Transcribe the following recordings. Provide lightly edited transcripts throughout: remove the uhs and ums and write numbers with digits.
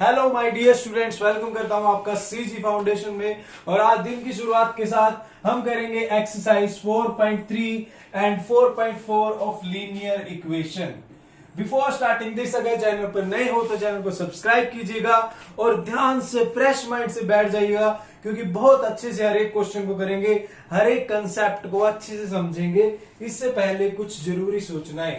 Hello my dear students, welcome करता हूं आपका सीजी फाउंडेशन में। और आज दिन की शुरुआत के साथ हम करेंगे exercise 4.3 and 4.4 of linear equation. Before starting this, अगर चैनल पर नए हो तो चैनल को सब्सक्राइब कीजिएगा और ध्यान से फ्रेश माइंड से बैठ जाइएगा, क्योंकि बहुत अच्छे से हर एक क्वेश्चन को करेंगे, हर एक कंसेप्ट को अच्छे से समझेंगे। इससे पहले कुछ जरूरी सूचनाएं।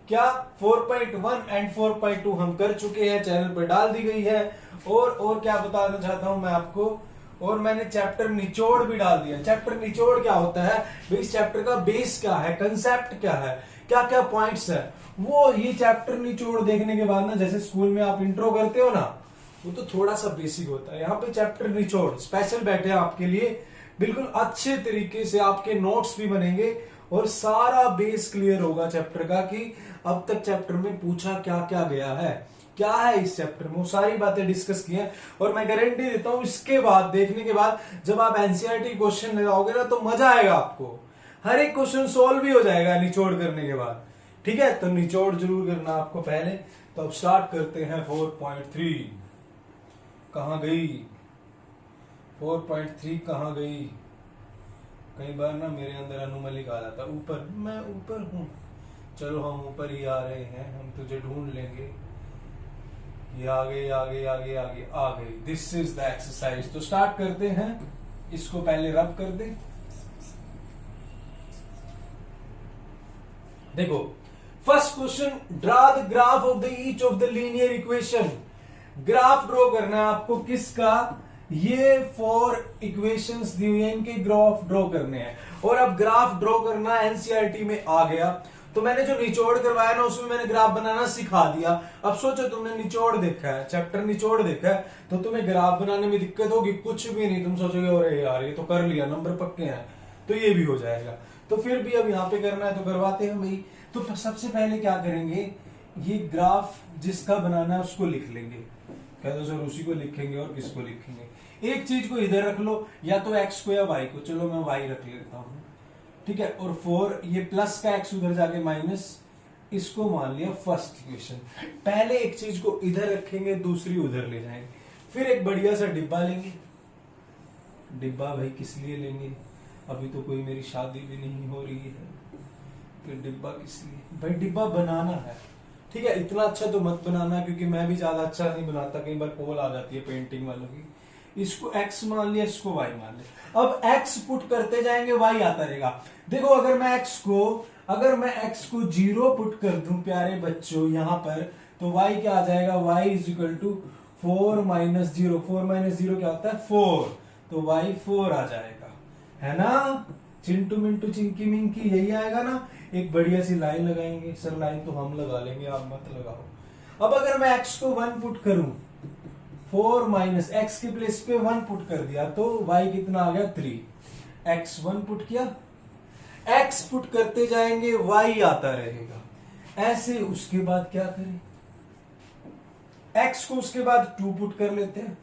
क्या 4.1 एंड 4.2 हम कर चुके हैं, चैनल पर डाल दी गई है। और क्या बताना चाहता हूं मैं आपको, और मैंने चैप्टर निचोड़ भी डाल दिया। चैप्टर निचोड़ क्या होता है, इस चैप्टर का बेस क्या है, कंसेप्ट क्या है, क्या क्या पॉइंट्स है, वो ये चैप्टर निचोड़ देखने के बाद ना, जैसे स्कूल में आप इंट्रो करते हो ना, वो तो थोड़ा सा बेसिक होता है। यहाँ पे चैप्टर निचोड़ स्पेशल बैठे हैं आपके लिए, बिल्कुल अच्छे तरीके से आपके नोट्स भी बनेंगे और सारा बेस क्लियर होगा चैप्टर का कि अब तक चैप्टर में पूछा क्या क्या गया है, क्या है इस चैप्टर में, वो सारी बातें डिस्कस की हैं। और मैं गारंटी देता हूं, इसके बाद देखने के बाद जब आप एनसीईआरटी क्वेश्चन लगाओगे ना, तो मजा आएगा आपको। हर एक क्वेश्चन सोल्व भी हो जाएगा निचोड़ करने के बाद। ठीक है, तो निचोड़ जरूर करना आपको पहले। तो अब स्टार्ट करते हैं 4.3। कहां गई 4.3, कहां गई? कई बार ना मेरे अंदर अनुमलिक आ जाता, ऊपर, मैं ऊपर हूं। चलो हम ऊपर ही आ रहे हैं, हम तुझे ढूंढ लेंगे। ये आगे आगे आगे आगे आ गई। This is the exercise. तो स्टार्ट करते हैं, इसको पहले रब कर दे। देखो, first question, draw the graph of the each of the linear equation. Graph draw करना है आपको, किसका? ये 4 इक्वेशंस दी हुई हैं, इनके ग्राफ ड्रॉ करने हैं। और अब ग्राफ ड्रॉ करना एनसीईआरटी में आ गया, तो मैंने जो निचोड़ करवाया ना, उसमें मैंने ग्राफ बनाना सिखा दिया। अब सोचो तुमने निचोड़ देखा है, चैप्टर निचोड़ देखा है, तो तुम्हें ग्राफ बनाने में दिक्कत होगी? कुछ भी नहीं, तुम सोचोगे अरे यार ये तो कर लिया, नंबर पक्के हैं, तो ये भी हो जाएगा। तो फिर भी अब यहाँ पे करना है तो करवाते हैं भाई। तो सबसे पहले क्या करेंगे, ये ग्राफ जिसका बनाना है उसको लिख लेंगे। कहते हो सर उसी को लिखेंगे और किसको लिखेंगे? एक चीज को इधर रख लो, या तो एक्स को या वाई को। चलो मैं वाई रख लेता हूं, ठीक है। और 4, ये प्लस का एक्स उधर जाके माइनस, इसको मान लिया फर्स्ट इक्वेशन। पहले एक चीज को इधर रखेंगे, दूसरी उधर ले जाएंगे। फिर एक बढ़िया सा डिब्बा लेंगे। डिब्बा भाई किस लिए लेंगे, अभी तो कोई मेरी शादी भी नहीं हो रही है, फिर डिब्बा किस लिए? भाई डिब्बा बनाना है, ठीक है। इतना अच्छा तो मत बनाना, क्योंकि मैं भी ज्यादा अच्छा नहीं बनाता, कई बार कॉल आ जाती है पेंटिंग वालों की। इसको x मान लिया, इसको y मान लिया। अब x पुट करते जाएंगे, y आता रहेगा। देखो, अगर मैं x को 0 पुट कर दूं प्यारे बच्चों यहां पर, तो y क्या आ जाएगा? y is equal to 4 minus 0। 4 minus 0 क्या होता है? 4। तो y 4 आ जाएगा, है ना? चिंटू मिंटू चिंकी मिंकी, यही आएगा ना। एक बढ़िया सी लाइन लगाएंगे। सर लाइन तो हम लगा लेंगे, आप मत लगाओ। अब अगर मैं x को 1 पुट करूं, 4 माइनस x के प्लेस पे 1 पुट कर दिया, तो y कितना आ गया? 3। x 1 पुट किया, x पुट करते जाएंगे, y आता रहेगा ऐसे। उसके बाद क्या करें, x को उसके बाद 2 पुट कर लेते हैं,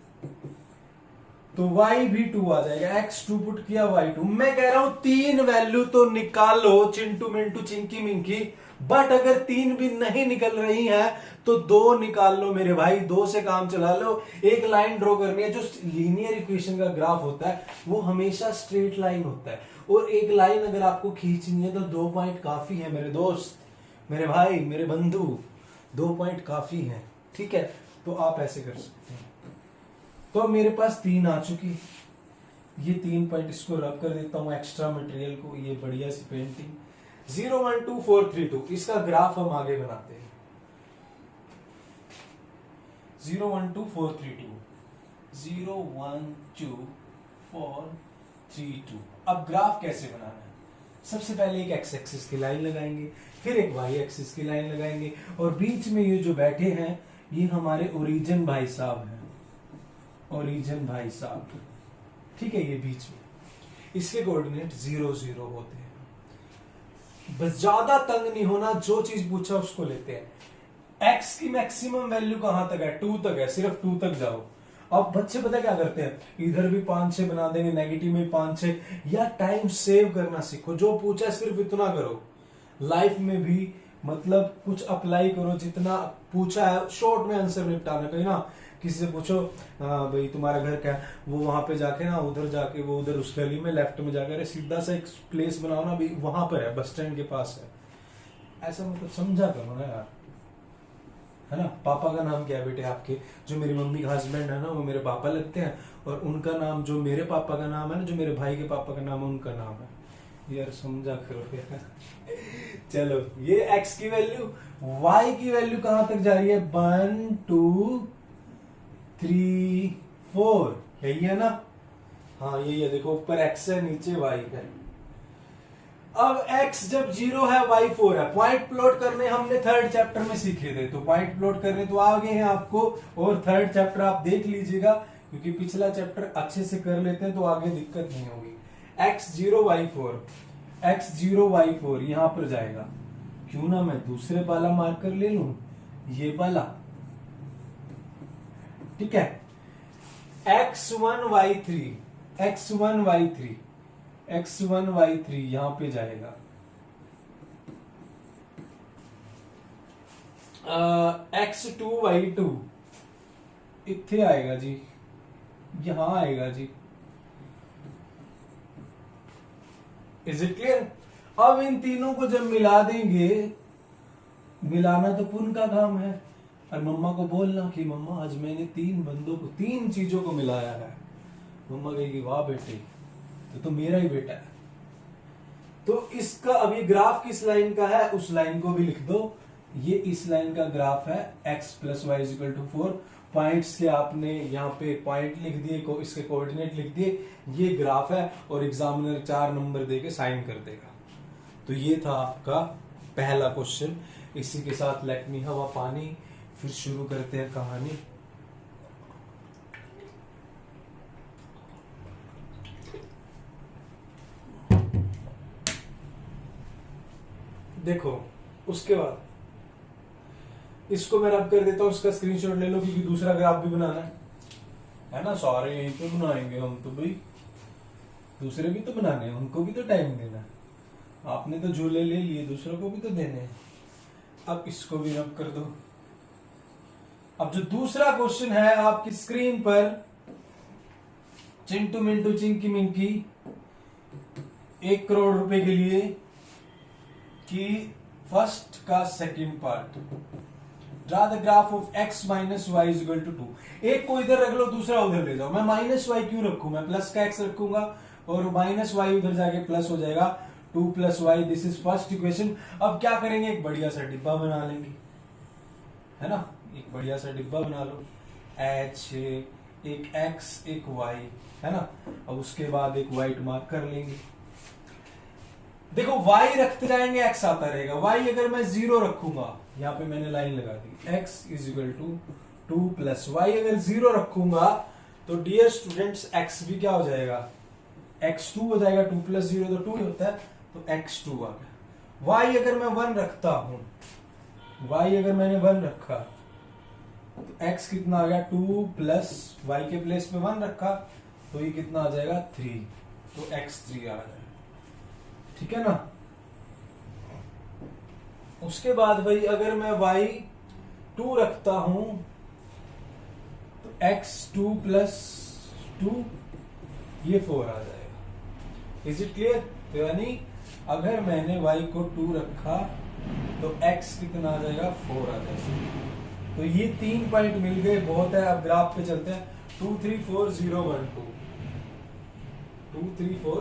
तो y भी 2 आ जाएगा। x 2 पुट किया, y 2। मैं कह रहा हूं 3 वैल्यू तो निकालो चिंटू मिंटू चिंकी मिंकी, बट अगर 3 भी नहीं निकल रही है तो 2 निकाल लो मेरे भाई, 2 से काम चला लो। एक लाइन ड्रॉ करनी है। जो लीनियर इक्वेशन का ग्राफ होता है वो हमेशा स्ट्रेट लाइन होता है, और एक लाइन अगर आपको खींचनी है तो 2 पॉइंट काफी है मेरे दोस्त, मेरे भाई, मेरे बंधु। 2 पॉइंट काफी है, ठीक है। तो आप ऐसे कर सकते हैं। तो अब मेरे पास 3 आ चुकी, ये 3 पॉइंट, इसको रब कर देता हूं एक्स्ट्रा मटेरियल को। ये बढ़िया सी पेंटिंग 0 1 2 4 3 2, इसका ग्राफ हम आगे बनाते हैं। 0 1 2 4 3 2, 0 1 2 4 3 2। अब ग्राफ कैसे बनाना है? सबसे पहले एक एक्स एक्सिस की लाइन लगाएंगे, फिर एक वाई एक्सिस की लाइन लगाएंगे, और बीच में ये जो बैठे हैं ये हमारे ओरिजिन भाई साहब हैं, ओरिजिन भाई साहब, ठीक है। ये बीच में इसके कोऑर्डिनेट 0 0 होते हैं। बस ज्यादा तंग नहीं होना, जो चीज पूछा उसको लेते हैं। x की मैक्सिमम वैल्यू कहां तक है? 2 तक है, सिर्फ 2 तक जाओ। अब बच्चे पता क्या करते हैं, इधर भी 5 6 बना देंगे, नेगेटिव में 5 6। या टाइम सेव करना सीखो, जो पूछा है सिर्फ इतना करो। लाइफ में भी मतलब कुछ अप्लाई करो, जितना पूछा है शॉर्ट में आंसर निपटाना। कहीं ना किसी से पूछो भाई तुम्हारा घर क्या है, वो वहां पे जाके ना उधर जाके वो उधर उस गली में लेफ्ट में जाकर सीधा सा एक प्लेस बनाओ ना, भाई वहां पर है, बस स्टैंड के पास है। ऐसा मतलब समझा करो ना यार, है ना। पापा का नाम क्या है बेटे आपके, जो मेरी मम्मी का हस्बैंड है ना वो मेरे पापा लगते हैं, और उनका नाम जो मेरे पापा का नाम है ना, जो मेरे भाई के पापा का नाम है उनका नाम है। यार समझा करो यार। चलो ये x की वैल्यू, y की वैल्यू कहां तक जा रही है, 1 2 3 4, यही है ना। हाँ यही है, देखो ऊपर x है नीचे y है। अब x जब 0 है y 4 है। पॉइंट प्लॉट करने हमने थर्ड चैप्टर में सीखे थे, तो पॉइंट प्लॉट करने तो आ गए हैं आपको, और थर्ड चैप्टर आप देख लीजिएगा, क्योंकि पिछला चैप्टर अच्छे से कर लेते हैं तो आगे दिक्कत नहीं होगी। x0 y4, x0 y4 यहां पर जाएगा। क्यों ना मैं दूसरे वाला मार्कर ले लूं, ये वाला, ठीक है। x1 y3, x1 y3, x1 y3 यहां पे जाएगा। x2 y2 इत्थे आएगा जी, यहां आएगा जी। Is it clear. अब इन तीनों को जब मिला देंगे, मिलाना तो पुण्य का काम है, और मम्मा को बोलना कि मम्मा आज मैंने 3 बंदों को, 3 चीजों को मिलाया है। मम्मा कहेगी वाह बेटे तो मेरा ही बेटा है। तो इसका अब ये ग्राफ किस लाइन का है, उस लाइन को भी लिख दो। ये इस लाइन का ग्राफ है, x + y = 4। पॉइंट्स के आपने यहाँ पे पॉइंट लिख दिए, इसके कोऑर्डिनेट लिख दिए, ये ग्राफ है, और एग्जामिनर 4 नंबर देके साइन कर देगा। तो ये था आपका पहला क्वेश्चन। इसी के साथ लेट मी हैव अ पानी, फिर शुरू करते हैं कहानी। देखो उसके बाद इसको मैं रब कर देता हूं, इसका स्क्रीनशॉट ले लो, क्योंकि दूसरा ग्राफ भी बनाना है ना। सारे यहीं पे बनाएंगे हम तो भाई, दूसरे भी तो बनाने हैं, उनको भी तो टाइम देना है। आपने तो झूले ले लिए, दूसरों को भी तो देने हैं। अब इसको भी रब कर दो। अब जो दूसरा क्वेश्चन है आपकी स्क्रीन पर, चिंटू मिंटू चिंकी मिंकी 1 करोड़ रुपए के लिए, कि फर्स्ट का second part, draw the graph of x - y = 2। एक को इधर रख लो, दूसरा उधर ले जाओ। मैं -y क्यों रखूं, मैं प्लस का x रखूंगा, और -y उधर जाके प्लस हो जाएगा, 2 + y। This is first equation. अब क्या करेंगे, एक बढ़िया सा डिब्बा बना लेंगे, है ना। एक बढ़िया सा डिब्बा बना लो, h, एक x एक y, है ना। अब उसके बाद एक व्हाइट मार्क कर लेंगे। देखो y रखते जाएंगे, x आता रहेगा। y अगर मैं 0 रखूंगा, यहां पे मैंने लाइन लगा दी, x = 2 + y अगर 0 रखूंगा, तो डियर स्टूडेंट्स x भी क्या हो जाएगा, x2 हो जाएगा। 2 + 0 तो 2 ही होता है, तो x2 आ गया। y अगर मैं 1 रखता हूं, y अगर मैंने 1 रखा, तो x कितना आ गया, 2 + y के प्लेस पे 1 रखा, तो ये कितना आ जाएगा, 3, तो x3 आ जाएगा। ठीक है ना। उसके बाद भाई अगर मैं y2 रखता हूं, तो x2 + 2 ये 4 आ जाएगा। Is it clear. तो यानी अगर मैंने y को 2 रखा, तो x कितना आ जाएगा, 4 आ जाएगा। तो ये 3 पॉइंट मिल गए, बहुत है। अब ग्राफ पे चलते हैं। 2 3 4 0 1 2, 2 3 4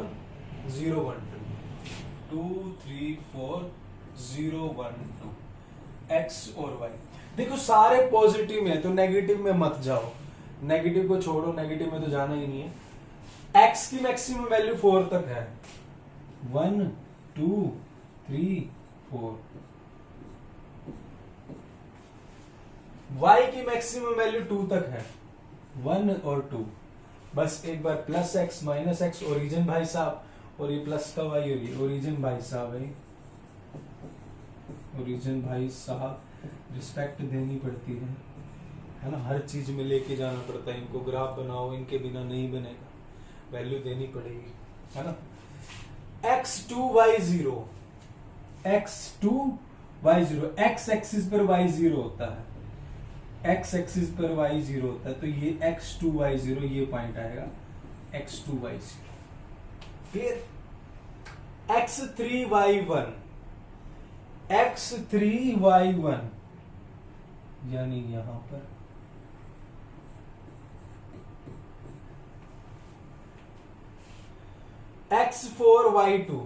0 1 2, 2 3 4 0 1 2, x और y। देखो सारे पॉजिटिव में, तो नेगेटिव में मत जाओ, नेगेटिव को छोड़ो, नेगेटिव में तो जाना ही नहीं है। x की मैक्सिमम वैल्यू 4 तक है, 1 2 3 4। y की मैक्सिमम वैल्यू 2 तक है, 1 और 2। बस एक बार +x -x ओरिजिन भाई साहब, और ये प्लस का y, और ये ओरिजिन भाई साहब है, ओरिजिन भाई साहब। रिस्पेक्ट देनी पड़ती है ना, हर चीज में लेके जाना पड़ता है इनको। ग्राफ बनाओ, इनके बिना नहीं बनेगा, वैल्यू देनी पड़ेगी, है ना। x2 y0, x2 y0, x axis पर y0 होता है, एक्स एक्सिस पर वाई 0 होता है, तो ये x2 y0 ये पॉइंट आएगा x2 y0। फिर x3 y1 यानी यहां पर x4 y2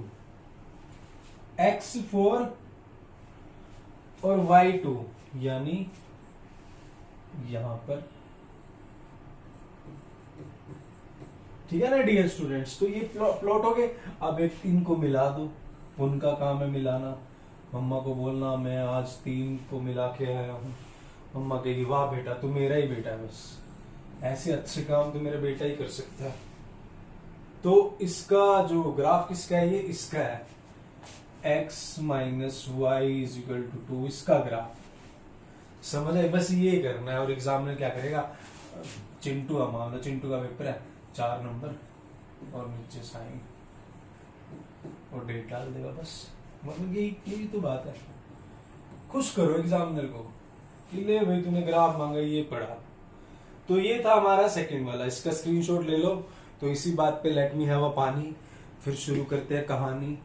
और y2 यानी यहां पर। ठीक है ना डियर स्टूडेंट्स, तो ये प्लॉट हो गए। अब एक इनको मिला दो, उनका काम है मिलाना। मम्मा को बोलना मैं आज 3 को मिला के आया हूँ, मम्मा कहेगी वाह बेटा तू मेरा ही बेटा है, बस ऐसे अच्छे काम तो मेरा बेटा ही कर सकता है। तो इसका जो ग्राफ किसका है, ये इसका है, x minus y is equal to 2, इसका ग्राफ समझ आए। बस ये करना है। और एग्जामिनर क्या करेगा, चिंटू का मामला, चिंटू का पेपर है 4 नंबर और नीचे साइन और डेट डाल देगा, बस मतलब यही तो बात है। खुश करो एग्जामिनर को कि ले भाई तूने ग्राफ मांगा ये पढ़ा। तो ये था हमारा सेकंड वाला, इसका स्क्रीनशॉट ले लो। तो इसी बात पे लेट मी हैव अ पानी, फिर शुरू करते हैं कहानी।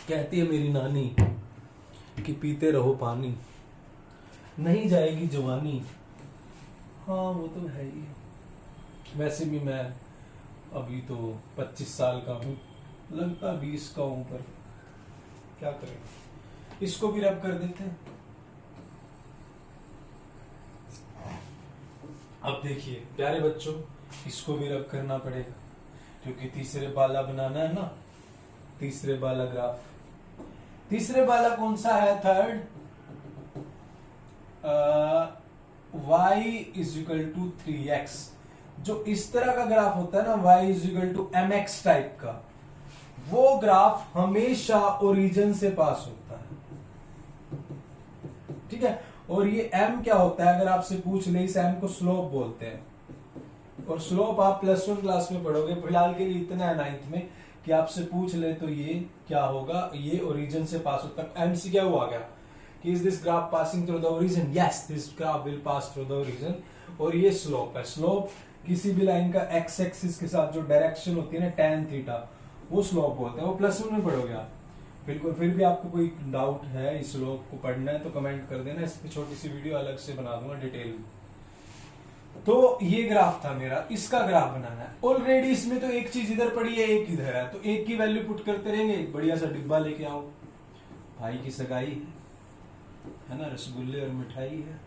कहती है मेरी नानी कि पीते रहो पानी, नहीं जाएगी जवानी। हाँ वो तो है ही। वैसे भी मैं अभी तो 25 साल का हूँ, लगता 20 का हूं, पर क्या करें। इसको भी रब कर देते हैं। अब देखिए प्यारे बच्चों, इसको भी रब करना पड़ेगा क्योंकि तीसरे वाला बनाना है ना, तीसरे वाला ग्राफ। तीसरे वाला कौन सा है, third, y is equal to 3x। जो इस तरह का ग्राफ होता है ना, y is equal to mx type का, वो ग्राफ हमेशा ओरिजिन से पास होता है। ठीक है, और ये m क्या होता है, अगर आपसे पूछ ले, इस m को स्लोप बोलते हैं। और स्लोप आप +1 क्लास में पढ़ोगे, फिलहाल के लिए इतना है 9th में कि आपसे पूछ ले तो ये क्या होगा, ये ओरिजिन से पास होता है। m से क्या हुआ गया कि is this graph passing through the origin, yes this graph will pass through the origin. और ये स्लोप है। स्लोप किसी भी लाइन का x एक्सिस के साथ जो डायरेक्शन होती है ना, tan थीटा, वो स्लोप बोलते हैं। वो +1 में पढ़ोगे आप बिल्कुल। फिर भी आपको कोई डाउट है इस स्लोप को पढ़ना है तो कमेंट कर देना, इस पे छोटी सी वीडियो अलग से बना दूंगा डिटेल में। तो ये ग्राफ था मेरा, इसका ग्राफ बनाना है। ऑलरेडी इसमें तो एक चीज इधर पड़ी है, एक इधर है, तो एक की वैल्यू पुट करते रहेंगे। एक बढ़िया सा डिब्बा लेके आओ, भाई की सगाई है ना, रसगुल्ले और मिठाई है।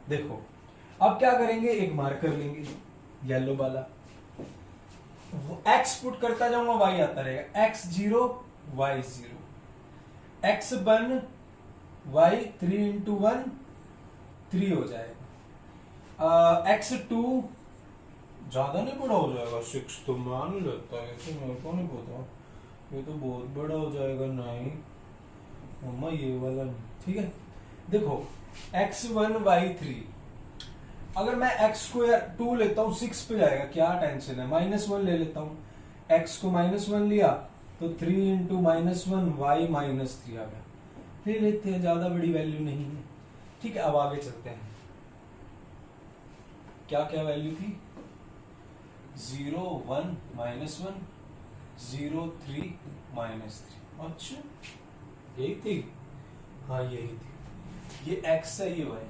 देखो अब क्या करेंगे, एक मार्कर लेंगे येलो वाला, x पुट करता जाऊंगा, y आता रहेगा, x0 y0, x1 y 3 into 1 3 हो जाएगा। x2 ज्यादा नहीं बड़ा हो जाएगा, 6 तो मान लेता है, तो मेरे को नहीं पता, ये तो बहुत बड़ा हो जाएगा। नहीं मम्मा ये वाला नहीं, ठीक है। देखो x1 y3, अगर मैं x को 2 लेता हूं 6 पे जाएगा, क्या टेंशन है। -1 ले लेता हूं, x को -1 लिया तो 3 into -1 y -3 आ गया। ले लेते हैं, ज्यादा बड़ी वैल्यू नहीं है। ठीक है, अब आगे चलते हैं। क्या क्या वैल्यू थी, 0 1 -1 0 3 -3। अच्छा यही थी, हाँ यही थी। ये x है, ये y।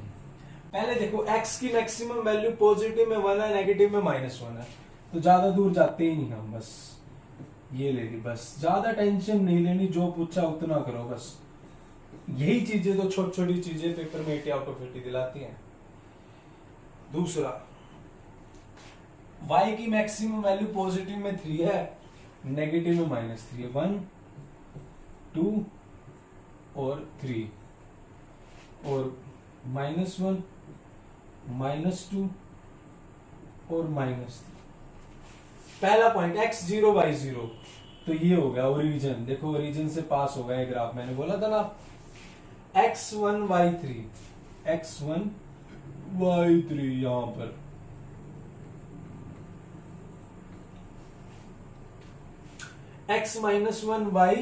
पहले देखो x की मैक्सिमम वैल्यू पॉजिटिव में 1 है, नेगेटिव में -1 है, तो ज्यादा दूर जाते ही नहीं हम, बस ये ले ली। बस ज्यादा टेंशन नहीं लेनी, जो पूछा उतना करो बस। यही चीजें तो छोटी छोटी चीजें पेपर में 80 आउट ऑफ 80 दिलाती हैं। दूसरा, y की मैक्सिमम वैल्यू पॉजिटिव में 3 है, नेगेटिव में -3 है। 1 2 और 3 और -1 -2 और -3। पहला पॉइंट x0 y0, तो ये हो गया ओरिजिन। देखो ओरिजिन से पास हो गया ग्राफ, मैंने बोला था ना। x1 y3, x1 y3 यहां पर x -1 y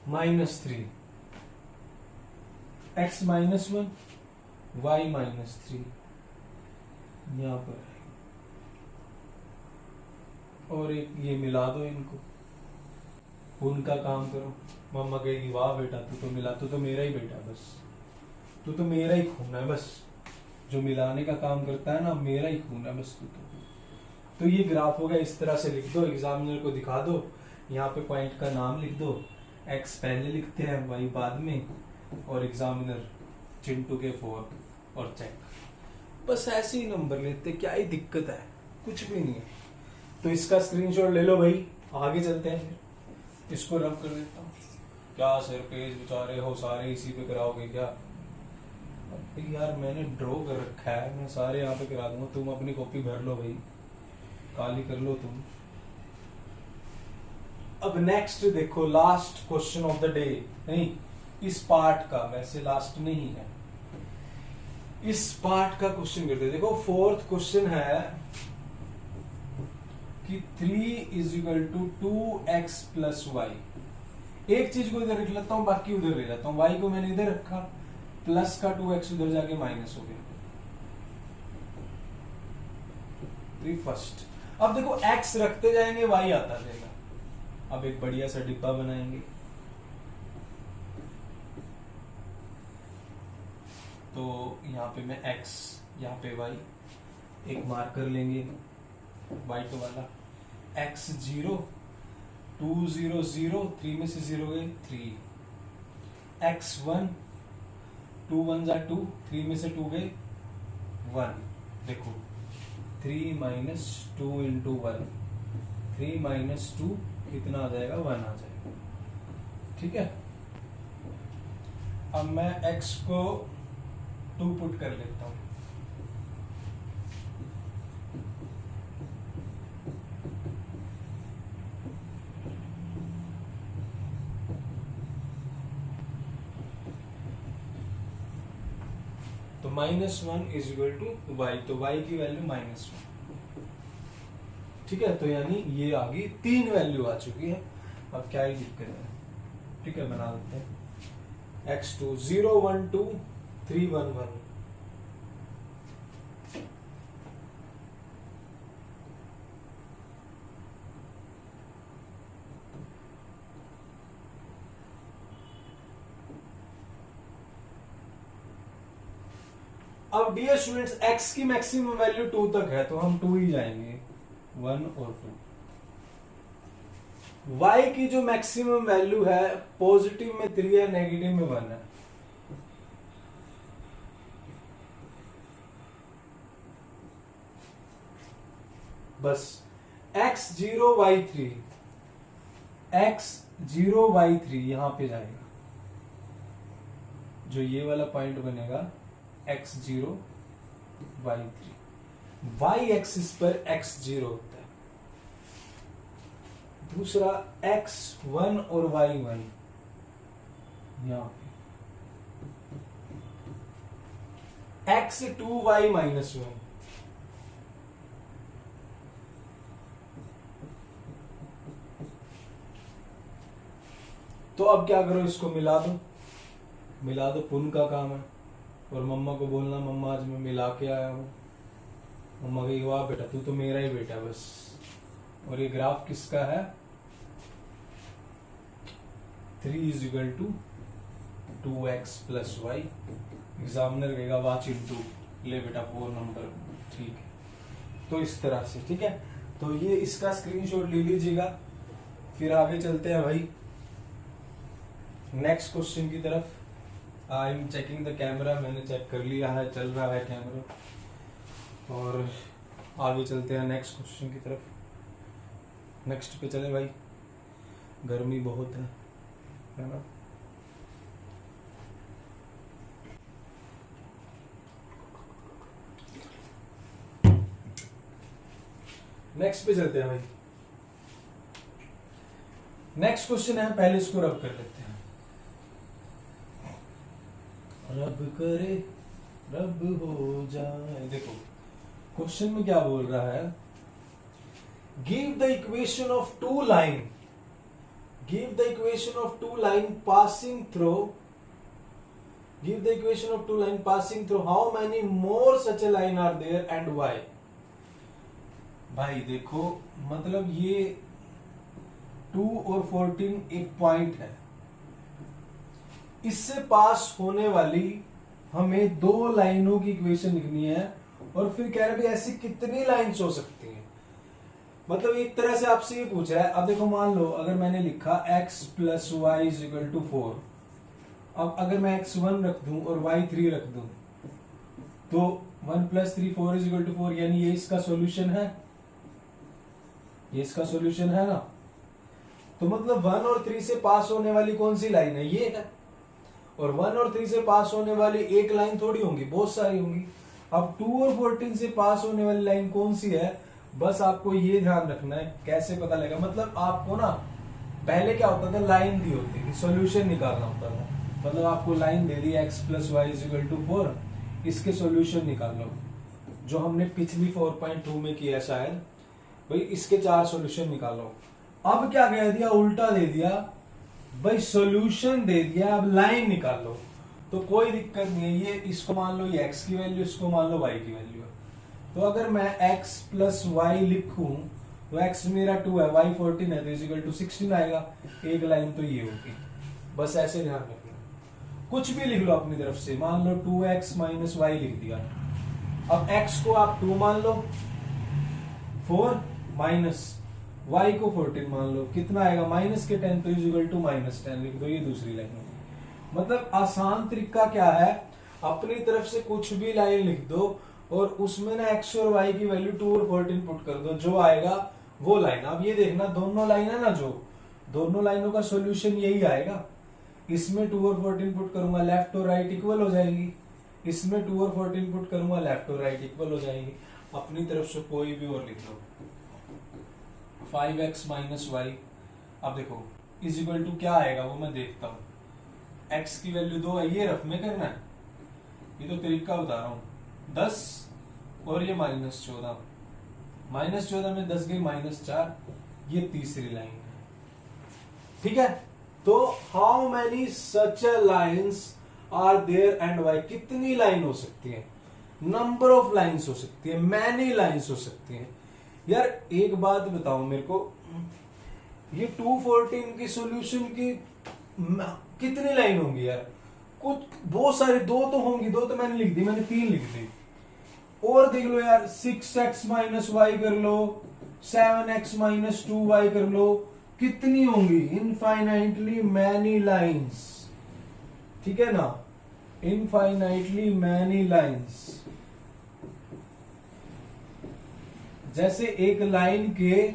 -3, x minus one, y minus three यहां पर है, और एक ये मिला दो इनको, उनका काम करो। मम्मा कहेगी वाह बेटा तू तो मिला, तू तो मेरा ही बेटा, बस तू तो मेरा ही खून है, बस जो मिलाने का काम करता है ना मेरा ही खून है बस तू तो ये ग्राफ होगा। इस तरह से लिख दो, एग्जामिनर को दिखा दो, यहाँ पे पॉइंट का नाम लिख दो, x पहले लिखते हैं y बाद में, और एग्जामिनर चिंटू के 4 और चेक। बस ऐसे ही नंबर लेते, क्या ही दिक्कत है, कुछ भी नहीं है। तो इसका स्क्रीनशॉट ले लो भाई, आगे चलते हैं फिर। इसको रब कर देता हूँ। क्या सर पेज बेचारे हो सारे इसी पे कराओगे क्या? यार मैंने ड्रॉ कर रखा है, मैं सारे यहाँ पे करा दूंगा, तुम अपनी कॉपी भर लो भाई, काली कर लो तुम। अब नेक्स्ट देखो, last question of the day, नहीं इस पार्ट का, वैसे लास्ट नहीं है, इस पार्ट का क्वेश्चन करते हैं। देखो फोर्थ क्वेश्चन है कि 3 is equal to 2x plus y. एक चीज को इधर लिख लेता हूं, बाकी उधर ले जाता हूं। y को मैंने इधर रखा, प्लस का 2x उधर जाके माइनस हो गया। फर्स्ट, अब देखो x रखते जाएंगे y आता जाएगा। अब एक बढ़िया सा डिब्बा बनाएंगे, तो यहाँ पे मैं x, यहाँ पे y, एक मार्कर लेंगे व्हाइट वाला, x 0, 2 0 0, 3 में से 0 गए 3, x 1, 2 1 जा 2, 3 में से 2 गए 1। देखो 3 माइनस 2 इंटू 1, 3 माइनस 2 कितना आ जाएगा, 1 आ जाएगा। ठीक है, अब मैं x को 2 पुट कर लेता हूं। तो -1 इज इक्वल टू वाई, तो y की वैल्यू -1। ठीक है, तो यानी ये आ गई, 3 वैल्यू आ चुकी है। अब क्या ही दिक्कत है, ठीक है बना देते हैं। x2 0 1 2 3 1 1। अब डियर स्टूडेंट्स, x की मैक्सिमम वैल्यू 2 तक है, तो हम 2 ही जाएंगे, 1 और 2। y की जो मैक्सिमम वैल्यू है, पॉजिटिव में 3 है, नेगेटिव में 1 है। बस x0 y3, x0 y3 यहां पे जाएगा, जो ये वाला पॉइंट बनेगा x0 y3, y एक्सिस पर x0 होता है। दूसरा x1 और y1 यहां पे, x2 y माइनस 1, तो अब क्या करो, इसको मिला दो, मिला दो, पुण्य का काम है। और मम्मा को बोलना मम्मा आज मैं मिला के आया हूं। मम्मा कही वाह बेटा तू तो मेरा ही बेटा बस। और ये ग्राफ किसका है, 3 is equal to 2x plus y. Examiner कहेगा वाह चिंटू ले बेटा 4 नंबर, ठीक है। तो इस तरह से, ठीक है, तो ये इसका स्क्रीनशॉट ले लीजिएगा। फिर आगे चलते हैं भाई नेक्स्ट क्वेश्चन की तरफ। I am checking the camera, मैंने चेक कर लिया है, चल रहा है कैमरा। और आगे चलते हैं नेक्स्ट क्वेश्चन की तरफ। नेक्स्ट पे चले भाई, गर्मी बहुत है ना। नेक्स्ट पे चलते हैं भाई। नेक्स्ट क्वेश्चन है, पहले इसको रब कर लेते हैं। रब करे रब हो जाए। देखो क्वेश्चन में क्या बोल रहा है, give the equation of 2 line, give the equation of 2 line passing through give the equation of two line passing through, how many more such a line are there and why. भाई देखो, मतलब ये 2 और 14 एक पॉइंट है, इससे पास होने वाली हमें 2 लाइनों की इक्वेशन लिखनी है, और फिर कह रहे भाई ऐसी कितनी लाइंस हो सकती हैं। मतलब एक तरह से आपसे ये पूछ रहा है, अब देखो मान लो अगर मैंने लिखा x plus y is equal to 4, अब अगर मैं x1 रख दूं और y3 रख दूं तो 1 प्लस 3 4 इज इक्वल टू 4, यानी ये इसका सॉल्यूशन है, ये इसका सॉल्यूशन है ना। तो मतलब 1 और 3 से पास होने वाली कौन सी लाइन है, ये है। और 1 और 3 से पास होने वाली एक लाइन थोड़ी होंगी, बहुत सारी होंगी। अब 2 और 14 से पास होने वाली लाइन कौन सी है, बस आपको ये ध्यान रखना है। कैसे पता लगेगा, मतलब आपको ना पहले क्या होता था, लाइन दी होती थी, सॉल्यूशन निकालना होता था। मतलब आपको लाइन दे दी x plus y is equal to 4, इसके सॉल्यूशन निकाल लो, जो हमने पिछली 4.2 में किया शायद, भाई इसके 4 सॉल्यूशन निकालो। अब क्या कह दिया, उल्टा दे दिया भाई, सॉल्यूशन दे दिया, अब लाइन निकाल लो। तो कोई दिक्कत नहीं है, ये इसको मान लो ये x की वैल्यू, इसको मान लो y की वैल्यू है। तो अगर मैं x प्लस वाई लिखूं तो x मेरा 2 है, y 14 है, तो इज इक्वल टू 16 आएगा। एक लाइन तो ये होगी, बस ऐसे ध्यान रखना। कुछ भी लिख लो अपनी तरफ से, मान लो 2x माइनस वाई लिख दिया। अब x को आप 2 मान लो, 4 माइनस y को 14 मान लो, कितना आएगा माइनस के 10, तो इज इक्वल टू माइनस 10 लिख दो, ये दूसरी लाइन होगी। मतलब आसान तरीका क्या है, अपनी तरफ से कुछ भी लाइन लिख दो और उसमें ना x और y की वैल्यू 2 और 14 पुट कर दो, जो आएगा वो लाइन। अब ये देखना, दोनों लाइन है ना, जो दोनों लाइनों का सॉल्यूशन यही आएगा। इसमें 2 और 14 पुट करूंगा, लेफ्ट और राइट इक्वल हो जाएगी। इसमें 2 और 14 पुट करूंगा, लेफ्ट और राइट इक्वल हो जाएगी। अपनी तरफ से कोई भी और लिख लो, 5x माइनस वाई। अब देखो इज इक्वल टू क्या आएगा वो मैं देखता हूं। x की वैल्यू 2 है, ये रफ में करना है, ये तो तरीका बता रहा हूं। 10 और ये -14, -14 में 10 गई -4, ये तीसरी लाइन है। ठीक है, तो how many such lines are there and why, कितनी लाइन हो सकती है, नंबर ऑफ लाइन्स हो सकती है, मैनी लाइन्स हो सकती है। यार एक बात बताओ मेरे को, ये 214 की सॉल्यूशन की कितनी लाइन होंगी यार, कुछ बहुत सारे, 2 तो होंगी, 2 तो मैंने लिख दी, मैंने 3 लिख दी। और देख लो यार, 6x माइनस वाई कर लो, 7x माइनस 2y कर लो, कितनी होंगी, इनफाइनाइटली मैनी लाइन्स। ठीक है ना, इनफाइनाइटली मैनी लाइन्स। जैसे एक लाइन के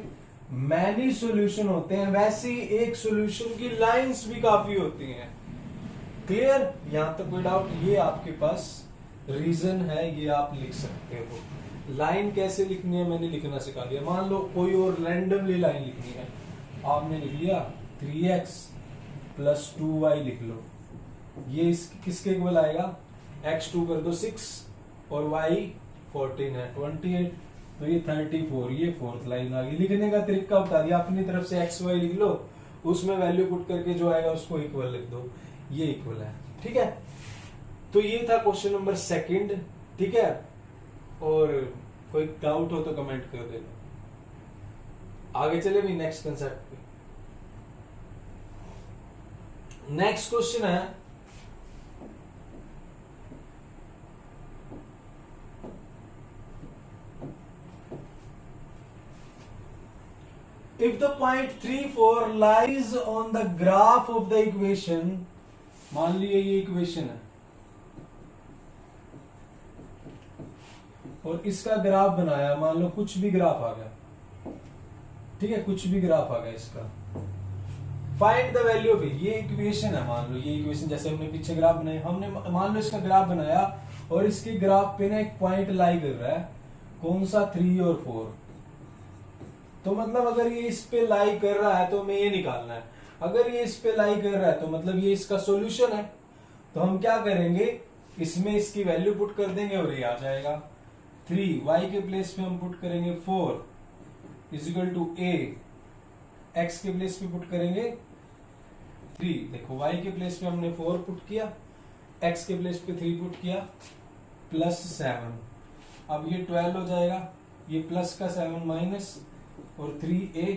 मैनी सॉल्यूशन होते हैं, वैसे ही एक सॉल्यूशन की लाइंस भी काफी होती हैं। क्लियर, यहां तक कोई डाउट? ये आपके पास रीजन है, ये आप लिख सकते हो। लाइन कैसे लिखनी है मैंने लिखना सिखा दिया। मान लो कोई और रैंडमली लाइन लिखनी है, आपने लिख लिया 3x प्लस 2y लिख लो, ये किसके इक्वल आएगा, x2 कर दो 6 और y 14 है 28, तो ये 34, ये 4th लाइन आ गई। लिखने का तरीका बता दिया, अपनी तरफ से एक्स वाई लिख लो, उसमें वैल्यू पुट करके जो आएगा उसको इक्वल लिख दो, ये इक्वल है। ठीक है, तो ये था क्वेश्चन नंबर 2। ठीक है, और कोई डाउट हो तो कमेंट कर देना। आगे चले भी नेक्स्ट कंसेप्ट पे। नेक्स्ट क्वेश्चन है, if the point 3 4 lies on the graph of the equation, मान लीजिए ये इक्वेशन है और इसका ग्राफ बनाया, मान लो कुछ भी ग्राफ आ गया, ठीक है, कुछ भी ग्राफ आ गया इसका, फाइंड द वैल्यू ऑफ, ये इक्वेशन है, मान लो ये इक्वेशन, जैसे हमने पीछे ग्राफ बनाया, हमने मान लो इसका ग्राफ बनाया और इसके ग्राफ पे ना एक पॉइंट लाई कर रहा है, कौन सा 3 और 4। तो मतलब अगर ये इस पे लाई कर रहा है तो हमें ये निकालना है, अगर ये इस पे लाई कर रहा है तो मतलब ये इसका सॉल्यूशन है। तो हम क्या करेंगे, इसमें इसकी वैल्यू पुट कर देंगे और ये आ जाएगा 3, y के प्लेस पे हम पुट करेंगे 4 is equal to a, x के प्लेस पे पुट करेंगे 3, देखो y के प्लेस पे हमने 4 पुट किया, x के प्लेस पे 3 पुट किया +7, अब ये 12 हो जाएगा, ये प्लस का 7 माइनस और 3a,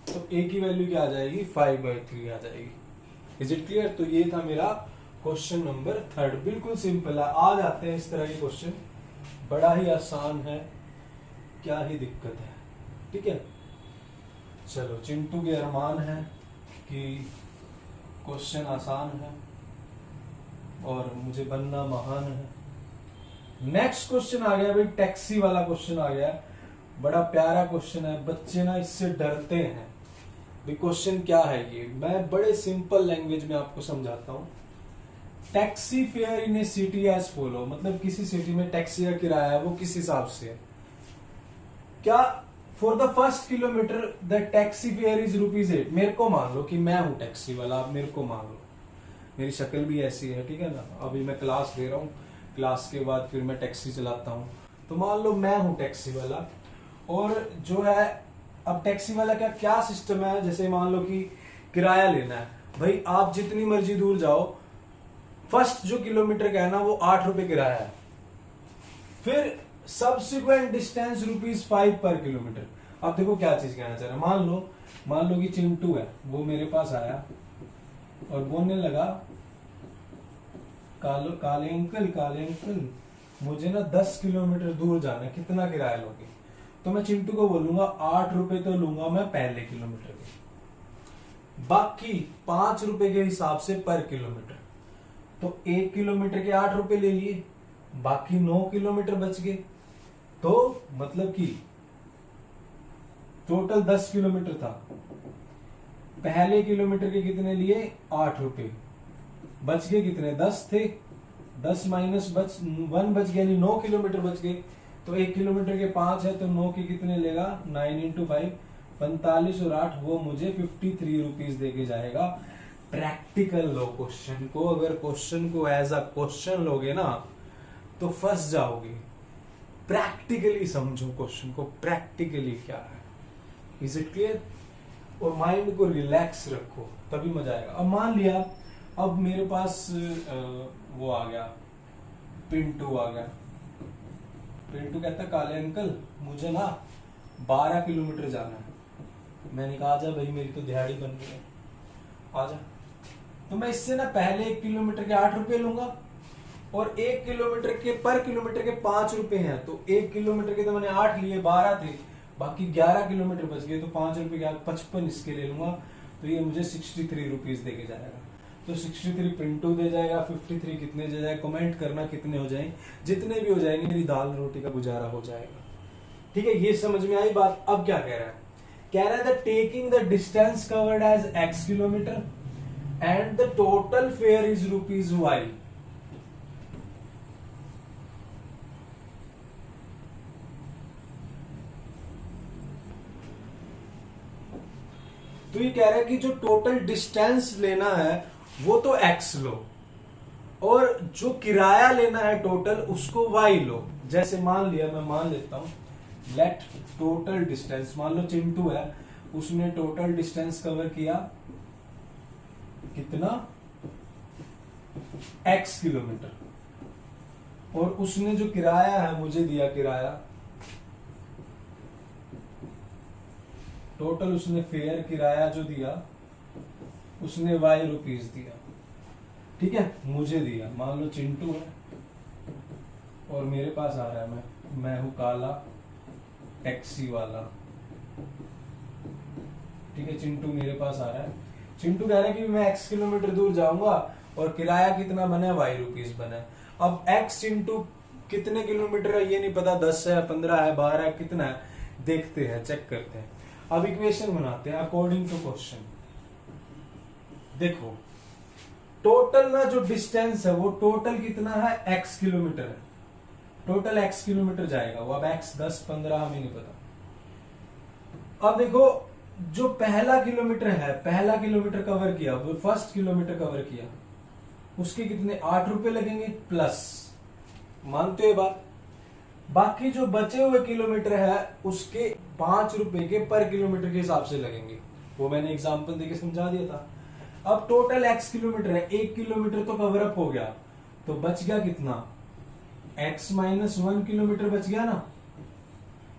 तो a की वैल्यू क्या आ जाएगी 5/3 आ जाएगी। Is it clear? तो ये था मेरा क्वेश्चन नंबर 3, बिल्कुल सिंपल है। आ जाते हैं इस तरह के क्वेश्चन, बड़ा ही आसान है, क्या ही दिक्कत है। ठीक है, चलो, चिंटू के अरमान है कि क्वेश्चन आसान है और मुझे बनना महान है। नेक्स्ट क्वेश्चन आ गया भाई, टैक्सी वाला क्वेश्चन आ गया, बड़ा प्यारा क्वेश्चन है, बच्चे ना इससे डरते हैं। क्वेश्चन क्या है ये, मैं बड़े सिंपल लैंग्वेज में आपको समझाता हूं। Taxi fare in a city as follow, मतलब किसी सिटी में टैक्सी का किराया है वो किस हिसाब से है। क्या for the first kilometre the taxi fare is ₹8। मेरे को मान लो कि मैं हूं टैक्सी वाला, आप मेरे को मान लो, मेरी शक्ल भी ऐसी है, ठीक है ना। अभी मैं क्लास दे रहा हूं, क्लास के बाद फिर मैं टैक्सी चलाता हूं, तो मान लो मैं हूं टैक्सी वाला। और जो है, अब टैक्सी वाला का क्या सिस्टम है, जैसे मान लो कि किराया लेना है भाई, आप जितनी मर्जी दूर जाओ, फर्स्ट जो किलोमीटर का है ना वो 8 रुपए किराया है, फिर सब्सिक्वेंट डिस्टेंस ₹5 पर किलोमीटर। अब देखो क्या चीज कहना चाह रहा है, मान लो कि चिंटू है, वो मेरे पास आया और बोलने लगा, काले अंकल मुझे ना 10 किलोमीटर दूर जाना है, कितना किराया लोगे? तो मैं चिंटू को बोलूंगा 8 रुपए तो लूंगा मैं पहले किलोमीटर के, बाकी 5 रुपए के हिसाब से पर किलोमीटर। तो 1 किलोमीटर के 8 रुपए ले लिए, बाकी 9 किलोमीटर बच गए, तो मतलब कि टोटल 10 किलोमीटर था, पहले किलोमीटर के कितने लिए 8 रुपए, बच गए कितने 10 थे, 10 माइनस 1 बच गया, यानी 9 किलोमीटर बच गए। तो 1 किलोमीटर के 5 है, तो 9 के कितने लेगा 9 × 5 45 और 8, वो मुझे 53 रुपीज देके जाएगा। प्रैक्टिकल लो क्वेश्चन को, अगर क्वेश्चन को एज अ क्वेश्चन लोगे ना तो फंस जाओगे। प्रैक्टिकली समझो क्वेश्चन को, प्रैक्टिकली क्या है। Is it clear? और माइंड को रिलैक्स रखो, तभी मजा आएगा। अब मान लिया, अब मेरे पास वो आ गया, पिंटू आ गया। पिंटू कहता है, काले अंकल मुझे ना 12 किलोमीटर जाना है। मैंने कहा आजा भाई, मेरी तो दिहाड़ी बन गई है, आजा। तो मैं इससे ना पहले 1 किलोमीटर के 8 रुपए लूंगा और 1 किलोमीटर के पर किलोमीटर के 5 रुपए हैं, तो 1 किलोमीटर के तो मैंने 8 लिए, 12 थे, बाकी 11 किलोमीटर बच गए, तो 5 रुपए के 55 इसके ले लूंगा, तो ये मुझे 63 रुपीज देके जाएगा। तो 63 पिंटू दे जाएगा, 53 कितने दे जाएगा, कमेंट करना कितने हो जाएंगे, जितने भी हो जाएंगे मेरी दाल रोटी का गुजारा हो जाएगा। ठीक है, ये समझ में आई बात। अब क्या कह रहा है, कह रहा है taking the distance covered as x kilometre and the total fare is ₹y। तो ये कह रहा है कि जो टोटल डिस्टेंस लेना है वो तो x लो, और जो किराया लेना है टोटल उसको y लो। जैसे मान लिया, मैं मान लेता हूं, लेट टोटल डिस्टेंस, मान लो चिंटू है, उसने टोटल डिस्टेंस कवर किया कितना x किलोमीटर, और उसने जो किराया है मुझे दिया किराया, टोटल उसने फेयर किराया जो दिया उसने y रुपीज दिया। ठीक है, मुझे दिया, मान लो चिंटू है और मेरे पास आ रहा है, मैं हूं काला टैक्सी वाला। ठीक है, चिंटू मेरे पास आ रहा है, चिंटू कह रहा है कि मैं x किलोमीटर दूर जाऊंगा और किराया कितना बना, y रुपीज बना। अब x चिंटू कितने किलोमीटर है ये नहीं पता, 10 है, 15 है, 12 है, कितना है, देखते हैं, चेक करते हैं। अब इक्वेशन बनाते हैं अकॉर्डिंग टू क्वेश्चन। देखो, टोटल ना जो डिस्टेंस है वो टोटल कितना है, x किलोमीटर है, टोटल x किलोमीटर जाएगा वो। अब x 10 15 हमें नहीं पता। अब देखो, जो पहला किलोमीटर है, पहला किलोमीटर कवर किया, वो फर्स्ट किलोमीटर कवर किया, उसके कितने 8 रुपए लगेंगे प्लस, मानते हो ये बात। बाकी जो बचे हुए किलोमीटर है उसके 5 रुपए के पर किलोमीटर के हिसाब से लगेंगे, वो मैंने एग्जांपल देके समझा दिया था। अब टोटल x किलोमीटर है, 1 किलोमीटर तो कवर अप हो गया, तो बच गया कितना, x माइनस 1 किलोमीटर बच गया ना।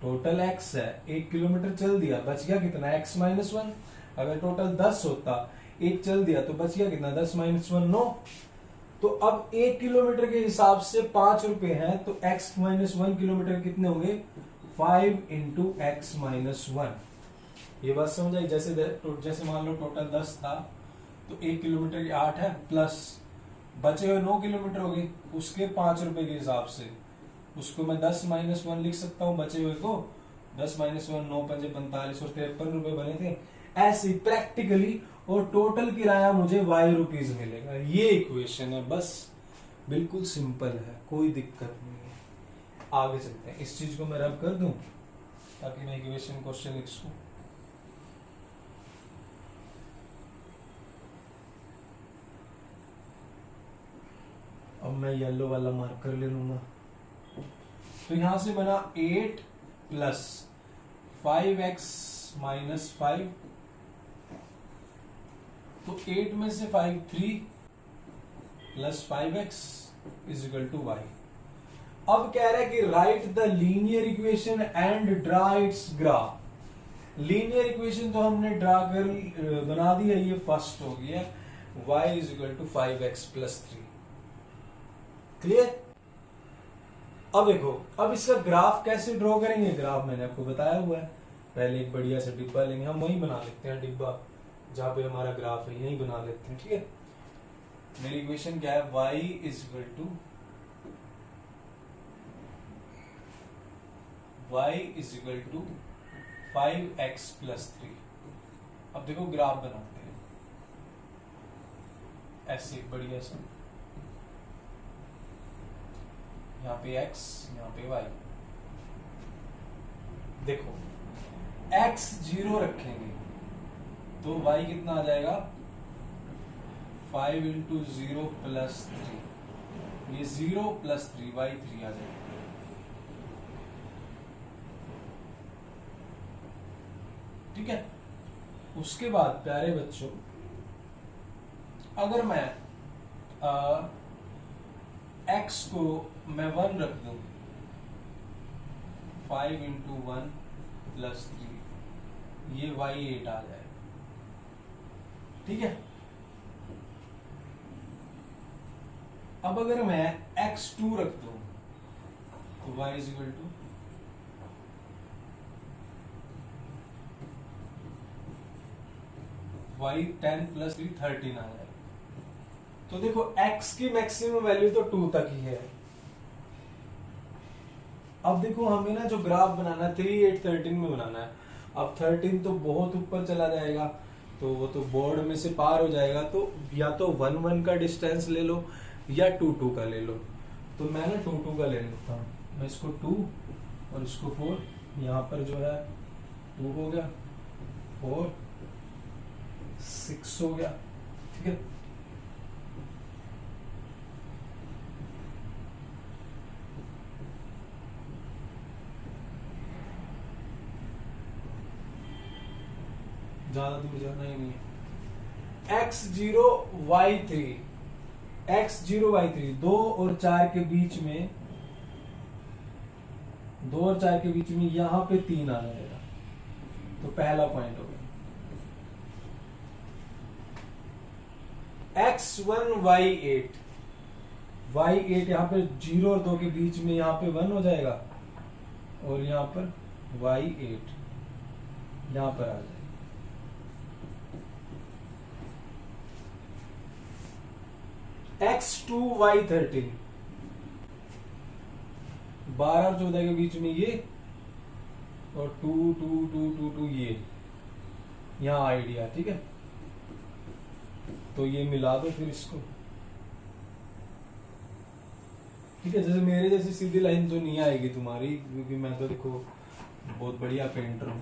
टोटल x है, 1 किलोमीटर चल दिया, बच गया कितना, x माइनस 1। अगर टोटल 10 होता, 1 चल दिया तो बच गया कितना, 10 माइनस 1 9। तो अब 1 किलोमीटर के हिसाब से 5 रुपए हैं, तो x माइनस 1 किलोमीटर कितने होंगे, 5 इंटू एक्स माइनस 1। ये बात समझ आई। जैसे मान लो टोटल 10 था, तो 1 किलोमीटर की 8 है, प्लस बचे हुए 9 किलोमीटर हो गए, उसके 5 रुपए के हिसाब से उसको मैं 10 माइनस 1 लिख सकता हूं, बचे हुए को 10 माइनस 1 9 पंजे 45 और 53 रुपए बने थे ऐसे प्रैक्टिकली, और टोटल किराया मुझे y रुपीज मिलेगा। ये इक्वेशन है, बस बिल्कुल सिंपल है, कोई दिक्कत नहीं है। आगे चलते हैं, इस चीज को मैं रब कर दूं ताकि मैं इक्वेशन क्वेश्चन लिख सकूं। अब मैं येलो वाला मार्कर ले लूंगा। तो यहां से बना 8 प्लस 5x माइनस 5, तो 8 में से 5 3 plus 5x is equal to y। अब कह रहा है कि write the linear equation and draw its graph. Linear equation तो हमने ड्रा कर बना दी है, ये फर्स्ट हो गया, y is equal to 5x plus 3। Clear. अब देखो, अब इसका ग्राफ कैसे ड्रॉ करेंगे, ग्राफ मैंने आपको बताया हुआ है। पहले एक बढ़िया सा डिब्बा लेंगे, हम वही बना लेते हैं डिब्बा जहां पे हमारा ग्राफ है, यही बना लेते हैं, ठीक है। मेरी इक्वेशन क्या है, y is equal to y = 5x + 3। अब देखो ग्राफ बनाते हैं ऐसे बढ़िया सा, यहाँ पे x, यहाँ पे y। देखो x 0 रखेंगे तो y कितना आ जाएगा, 5 × 0 + 3। ये 0 + 3 y 3 आ जाएगा। ठीक है। उसके बाद प्यारे बच्चों, अगर मैं x को मैं 1 रख दूं, 5 × 1 + 3, ये y 8 आ जाएगा। ठीक है। अब अगर मैं x 2 रख दूं तो y = y 10 + 3 13 आ जाएगा। तो देखो x की मैक्सिमम वैल्यू तो 2 तक ही है। अब देखो हमें ना जो ग्राफ बनाना है 3 8 13 में बनाना है। अब 13 तो बहुत ऊपर चला जाएगा, तो वो तो बोर्ड में से पार हो जाएगा, तो या तो 1 1 का डिस्टेंस ले लो या 2 2 का ले लो। तो मैं ना 2 2 का ले लेता हूँ, मैं इसको 2 और इसको 4, यहाँ पर जो है 2 हो गया, 4 6 हो गया। ठीक है। ज्यादा दूर जाना ही नहीं है। x0 y3, x0 y3 2 और 4 के बीच में, 2 और 4 के बीच में यहां पे 3 आ जाएगा। तो पहला पॉइंट हो गया। x1 y8, y8 यहां पे 0 और 2 के बीच में यहां पे 1 हो जाएगा, और यहां पर y8 यहां पर आ जाएगा। x2 y13, 12 और 14 के बीच में ये, और 2 2 2 2 2 ये यहां आइडिया। ठीक है। तो ये मिला दो फिर इसको। ठीक है। जैसे मेरे जैसी सीधी लाइन तो नहीं आएगी तुम्हारी, क्योंकि मैं तो देखो बहुत बढ़िया पेंटर हूं।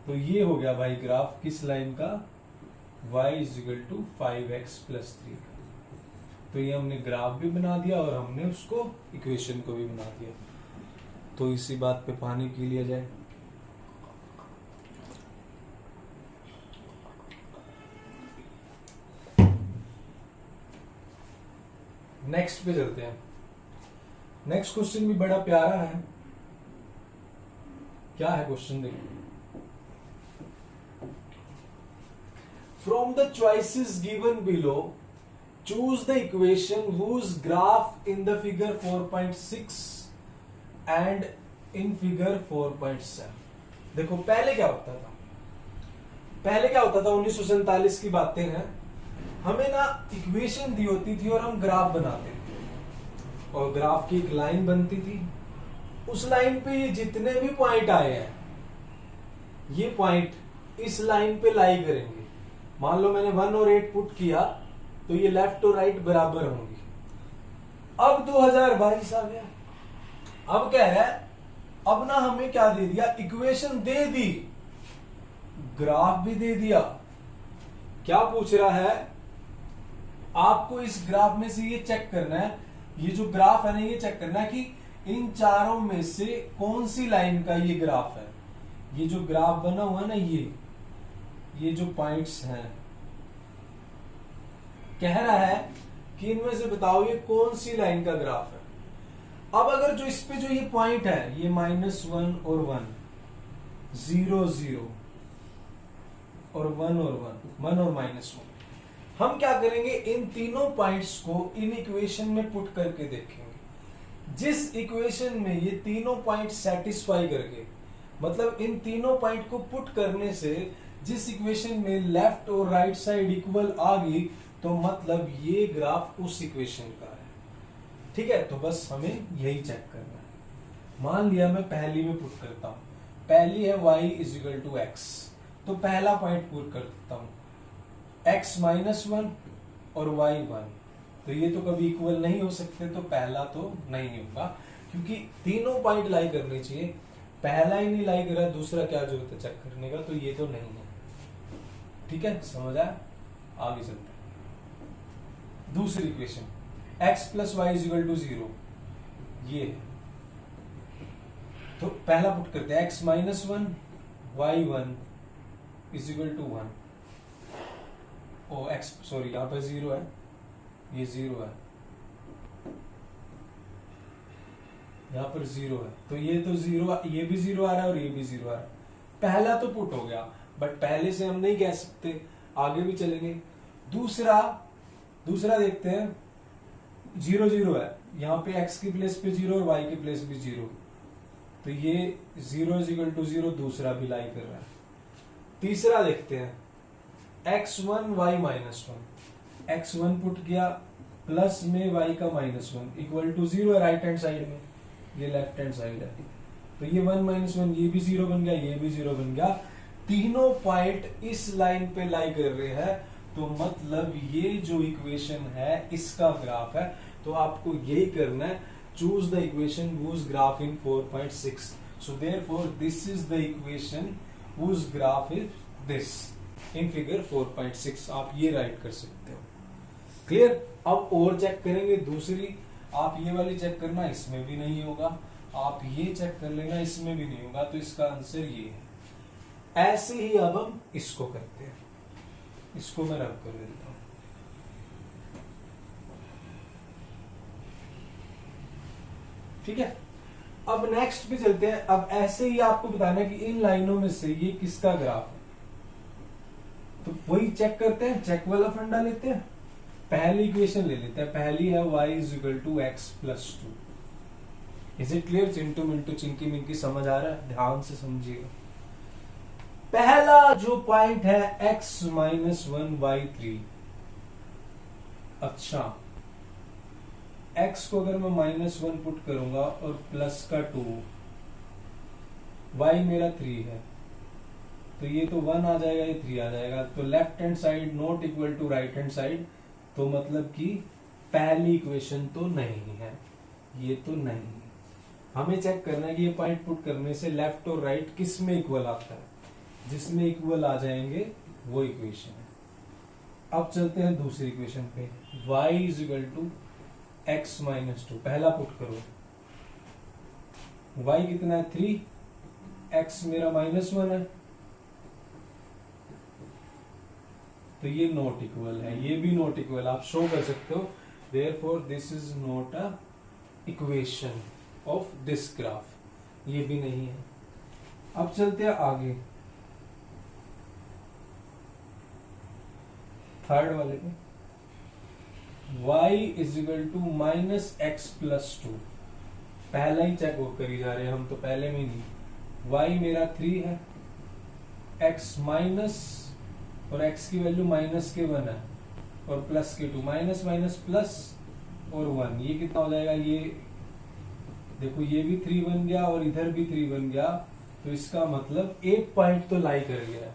तो ये हो गया भाई ग्राफ किस लाइन का, y = 5x + 3। तो ये हमने ग्राफ भी बना दिया और हमने उसको इक्वेशन को भी बना दिया। तो इसी बात पे पानी पी लिया जाए। नेक्स्ट पे चलते हैं। नेक्स्ट क्वेश्चन भी बड़ा प्यारा है। क्या है क्वेश्चन देखिए। From the choices given below choose the equation whose graph in the figure 4.6 and in figure 4.7। देखो पहले क्या होता था, 1947 की बातें हैं। हमें ना इक्वेशन दी होती थी और हम ग्राफ बनाते थे, और ग्राफ की एक लाइन बनती थी। उस लाइन पे ये जितने भी पॉइंट आए हैं, ये पॉइंट इस लाइन पे लाई करेंगे। मान लो मैंने 1 और 8 पुट किया, तो ये लेफ्ट और राइट बराबर होंगी। अब 2022 आ गया। अब कह रहा है, अब ना हमें क्या दे दिया, इक्वेशन दे दी, ग्राफ भी दे दिया। क्या पूछ रहा है, आपको इस ग्राफ में से ये चेक करना है, ये जो ग्राफ है ना, ये चेक करना है कि इन चारों में से कौन सी लाइन का ये ग्राफ है। ये जो ग्राफ बना हुआ है ना, ये जो पॉइंट्स हैं, कह रहा है कि इनमें से बताओ ये कौन सी लाइन का ग्राफ है। अब अगर जो इस पे जो ये पॉइंट है, ये -1 और 1, 0 0 और 1 और 1 और -1, हम क्या करेंगे, इन तीनों पॉइंट्स को इन इक्वेशन में पुट करके देखेंगे। जिस इक्वेशन में ये तीनों पॉइंट सेटिस्फाई करके, मतलब इन तीनों पॉइंट को पुट करने से जिस इक्वेशन में लेफ्ट और राइट साइड इक्वल आ गई, तो मतलब ये ग्राफ उस इक्वेशन का है। ठीक है, तो बस हमें यही चेक करना है। मान लिया मैं पहली में पुट करता हूं, पहली है y = x, तो पहला पॉइंट पुट करता हूं x -1 और y 1, तो ये तो कभी इक्वल नहीं हो सकते, तो पहला तो नहीं होगा, क्योंकि तीनों पॉइंट लाई करने चाहिए। पहला ही नहीं लाई करा, दूसरा क्या जरूरत है चेक करने का, तो ये तो नहीं है। ठीक है, समझ आया? आगे चलते हैं। दूसरी इक्वेशन x + y = 0, ये है। तो पहला पुट करते हैं x -1 y 1 = 1। ओ x, सॉरी यहां पर 0 है, ये 0 है, यहां पर 0 है, तो ये तो 0, ये भी 0 आ रहा है और ये भी 0 आ रहा है। पहला तो पुट हो गया, बट पहले से हम नहीं कह सकते, आगे भी चलेंगे। दूसरा देखते हैं, 0 0 है, यहाँ पे x की प्लेस पे 0 और y की प्लेस पे 0, तो ये 0 = 0, दूसरा भी लाई कर रहा है। तीसरा देखते हैं, x1 y -1, x1 पुट किया, प्लस में y का -1 = 0 है राइट हैंड साइड में, ये लेफ्ट हैंड साइड है, तो ये 1 -1, ये भी 0 बन गया, ये भी 0 बन गया। तीनों पॉइंट इस लाइन पे लाई कर रहे हैं, तो मतलब ये जो इक्वेशन है इसका ग्राफ है। तो आपको यही करना है, choose the equation whose graph in 4.6। So therefore this is the equation whose graph is this in figure 4.6। आप ये राइट कर सकते हो। क्लियर? अब और चेक करेंगे दूसरी, आप ये वाली चेक करना, इसमें भी नहीं होगा, आप ये चेक कर लेना, इसमें भी नहीं होगा, तो इसका आंसर ये है। ऐसे ही अब हम इसको करते हैं, इसको मैं रब कर देता हूं। ठीक है, अब नेक्स्ट पे चलते हैं। अब ऐसे ही आपको बताना है कि इन लाइनों में से ये किसका ग्राफ है, तो वही चेक करते हैं, चेक वाला फंडा लेते हैं। पहली इक्वेशन ले लेते हैं, पहली है y = x + 2। Is it clear? Chintu Mintu Chinki Minki समझ आ रहा है? ध्यान से समझिएगा। पहला जो पॉइंट है x -1 y 3। अच्छा, x को अगर मैं -1 पुट करूंगा और प्लस का 2, y मेरा 3 है, तो ये तो 1 आ जाएगा, ये 3 आ जाएगा, तो left hand side not equal to right hand side, तो मतलब कि पहली इक्वेशन तो नहीं है, ये तो नहीं है। हमें चेक करना है कि ये पॉइंट पुट करने से लेफ्ट और राइट किस में इक्वल आता है, जिसमें इक्वल आ जाएंगे वो इक्वेशन है। अब चलते हैं दूसरी इक्वेशन पे, y = x - 2। पहला पुट करो, y कितना है 3, x मेरा -1 है, तो ये नॉट इक्वल है, ये भी नॉट इक्वल आप शो कर सकते हो। Therefore this is not a equation of this graph, ये भी नहीं है। अब चलते हैं आगे थर्ड वाले पे, y is equal to -x+2, पहला ही चेक करी जा रहे हैं हम तो पहले में नहीं। y मेरा 3 है, x माइनस और x की वैल्यू -1 है और +2, माइनस माइनस प्लस और 1, ये कितना हो जाएगा, ये देखो ये भी 3 बन गया और इधर भी 3 बन गया, तो इसका मतलब एक पॉइंट तो लाई कर गया,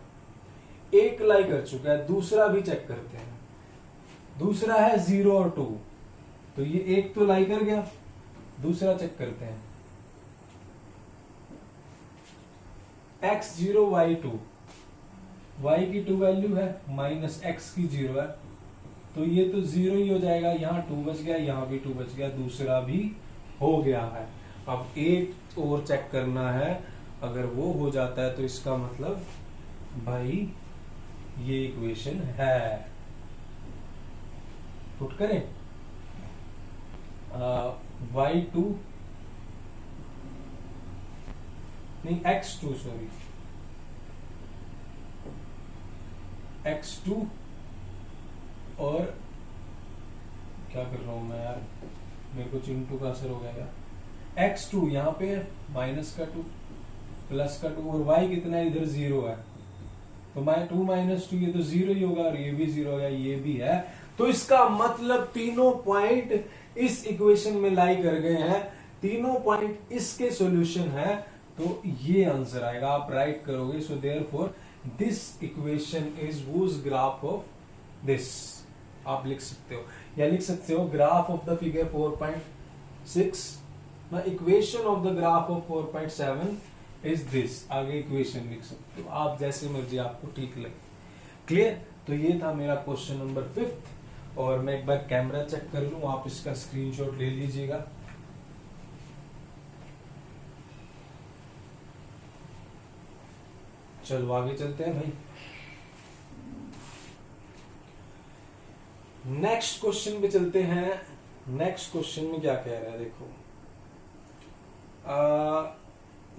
एक लाई कर चुका है। दूसरा भी चेक करते हैं, दूसरा है 0 और 2, तो ये एक तो लाई कर गया, दूसरा चेक करते हैं x0 y2, y की 2 वैल्यू है माइनस x की 0 है, तो ये तो 0 ही हो जाएगा, यहाँ 2 बच गया, यहाँ भी 2 बच गया, दूसरा भी हो गया है। अब एक और चेक करना है, अगर वो हो जाता है तो इसका मतलब भाई ये इक्वेशन है। पुट करें y2 नहीं x2 सॉरी x2 और क्या कर रहा हूं मैं यार, मेरे को चिंटू का असर हो गया यार। x2 यहाँ पे -2 +2 और y कितना है, इधर 0 है, तो 2 - 2 ये तो 0 ही होगा और ये भी 0 होगा, ये भी है। तो इसका मतलब तीनों पॉइंट इस इक्वेशन में लाई कर गए हैं, तीनों पॉइंट इसके सॉल्यूशन है, तो ये आंसर आएगा। आप राइट करोगे, so therefore this equation is whose graph of this, आप लिख सकते हो, या लिख सकते हो graph of the figure 4.6, equation of the graph of 4.7 is this. आगे इक्वेशन लिख सकते हो आप, जैसे मर्जी आपको ठीक लगे। क्लियर? तो ये था मेरा क्वेश्चन नंबर 5, और मैं एक बार कैमरा चेक कर लूं, आप इसका स्क्रीनशॉट ले लीजिएगा। चलो आगे चलते हैं भाई। नेक्स्ट क्वेश्चन पे चलते हैं। नेक्स्ट क्वेश्चन में क्या कह रहा है देखो,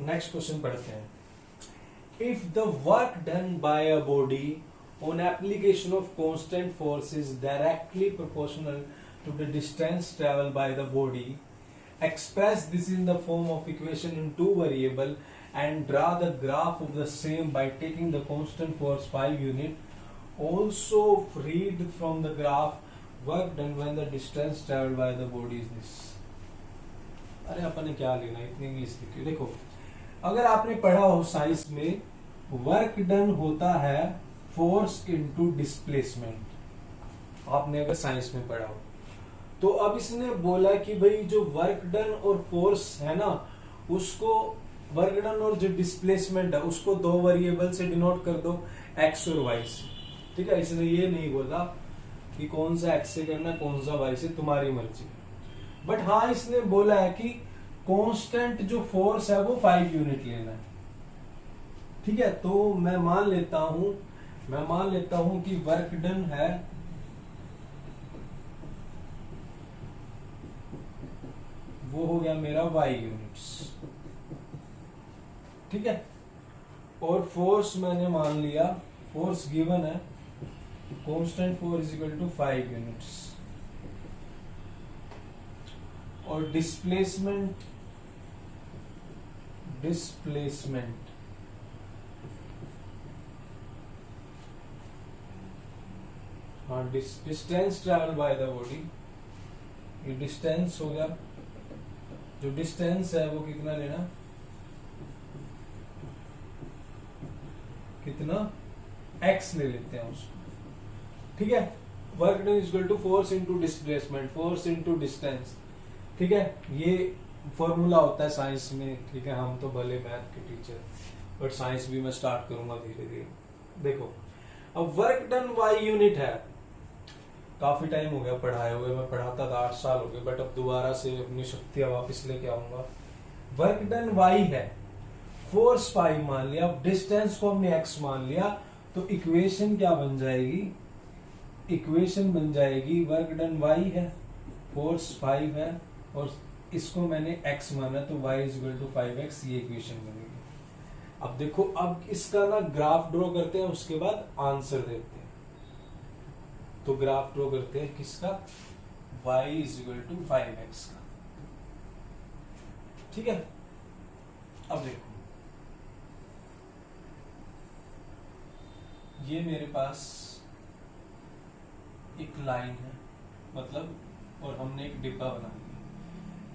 नेक्स्ट क्वेश्चन पढ़ते हैं। If the work done by a body on application of constant force is directly proportional to the distance traveled by the body, express this in the form of equation in two variable and draw the graph of the same by taking the constant force 5 unit. Also read from the graph work done when the distance traveled by the body is this. अरे अपन ने क्या लेना, इतनी English लिखी। देखो, अगर आपने पढ़ा हो साइंस में, वर्क डन होता है फोर्स इनटू डिस्प्लेसमेंट, आपने अगर साइंस में पढ़ा हो तो। अब इसने बोला कि भाई जो वर्क डन और फोर्स है ना, उसको वर्क डन और जो डिस्प्लेसमेंट है उसको दो वेरिएबल से डिनोट कर दो, एक्स और वाई से। ठीक है, इसने ये नहीं बोला कि कौन सा एक्स से करना कौन सा वाई से, तुम्हारी मर्जी। बट हाँ, इसने बोला है कि कांस्टेंट जो फोर्स है वो 5 यूनिट लेना है। ठीक है, तो मैं मान लेता हूं कि वर्क डन है वो हो गया मेरा y यूनिट्स। ठीक है, और फोर्स मैंने मान लिया, फोर्स गिवन है constant force is equal to 5 units, और डिस्प्लेसमेंट हाँ, distance travel by the body, ये डिस्टेंस हो गया, जो डिस्टेंस है वो कितना लेना, कितना x ले लेते हैं उसको। ठीक है, work done is equal to force into displacement, force into distance. ठीक है, ये फॉर्मूला होता है साइंस में। ठीक है, हम तो भले मैथ के टीचर, बट साइंस भी मैं स्टार्ट करूंगा धीरे धीरे। देखो, अब वर्क डन y यूनिट है, काफी टाइम हो गया पढ़ाए हुए, मैं पढ़ाता था 8 साल हो गए, बट अब दोबारा से अपनी शक्तियां वापस लेके आऊंगा। वर्क डन y है, फोर्स फाइव मान लिया, डिस्टेंस को हमने x मान लिया, तो इक्वेशन क्या बन जाएगी, इक्वेशन बन जाएगी वर्क डन y है, फोर्स 5 है, और इसको मैंने x माना तो y is equal to 5x, ये इक्वेशन बनेगी। अब देखो, अब इसका ना ग्राफ ड्रॉ करते हैं, उसके बाद आंसर देखते हैं। तो ग्राफ ड्रॉ करते हैं किसका, y is equal to 5x का, ठीक है। अब देखो, ये मेरे पास एक लाइन है, मतलब, और हमने एक डिब्बा बना लिया,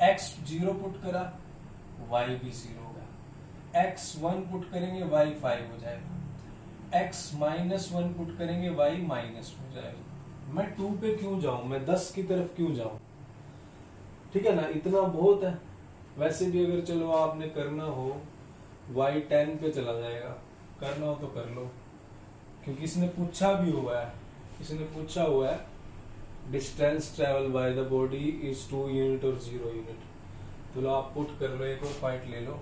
x 0 पुट करा, y भी 0 हो गया, x 1 पुट करेंगे y 5 हो जाएगा, x -1 पुट करेंगे y माइनस हो जाएगा। मैं 2 पे क्यों जाऊं, मैं 10 की तरफ क्यों जाऊं, ठीक है ना, इतना बहुत है। वैसे भी अगर चलो आपने करना हो y 10 पे चला जाएगा, करना हो तो कर लो, क्योंकि इसने पूछा भी हुआ है, इसने पूछा हुआ है distance travel by the body is 2 unit और 0 यूनिट। तो लो आप पुट कर लो, एक और पॉइंट ले लो,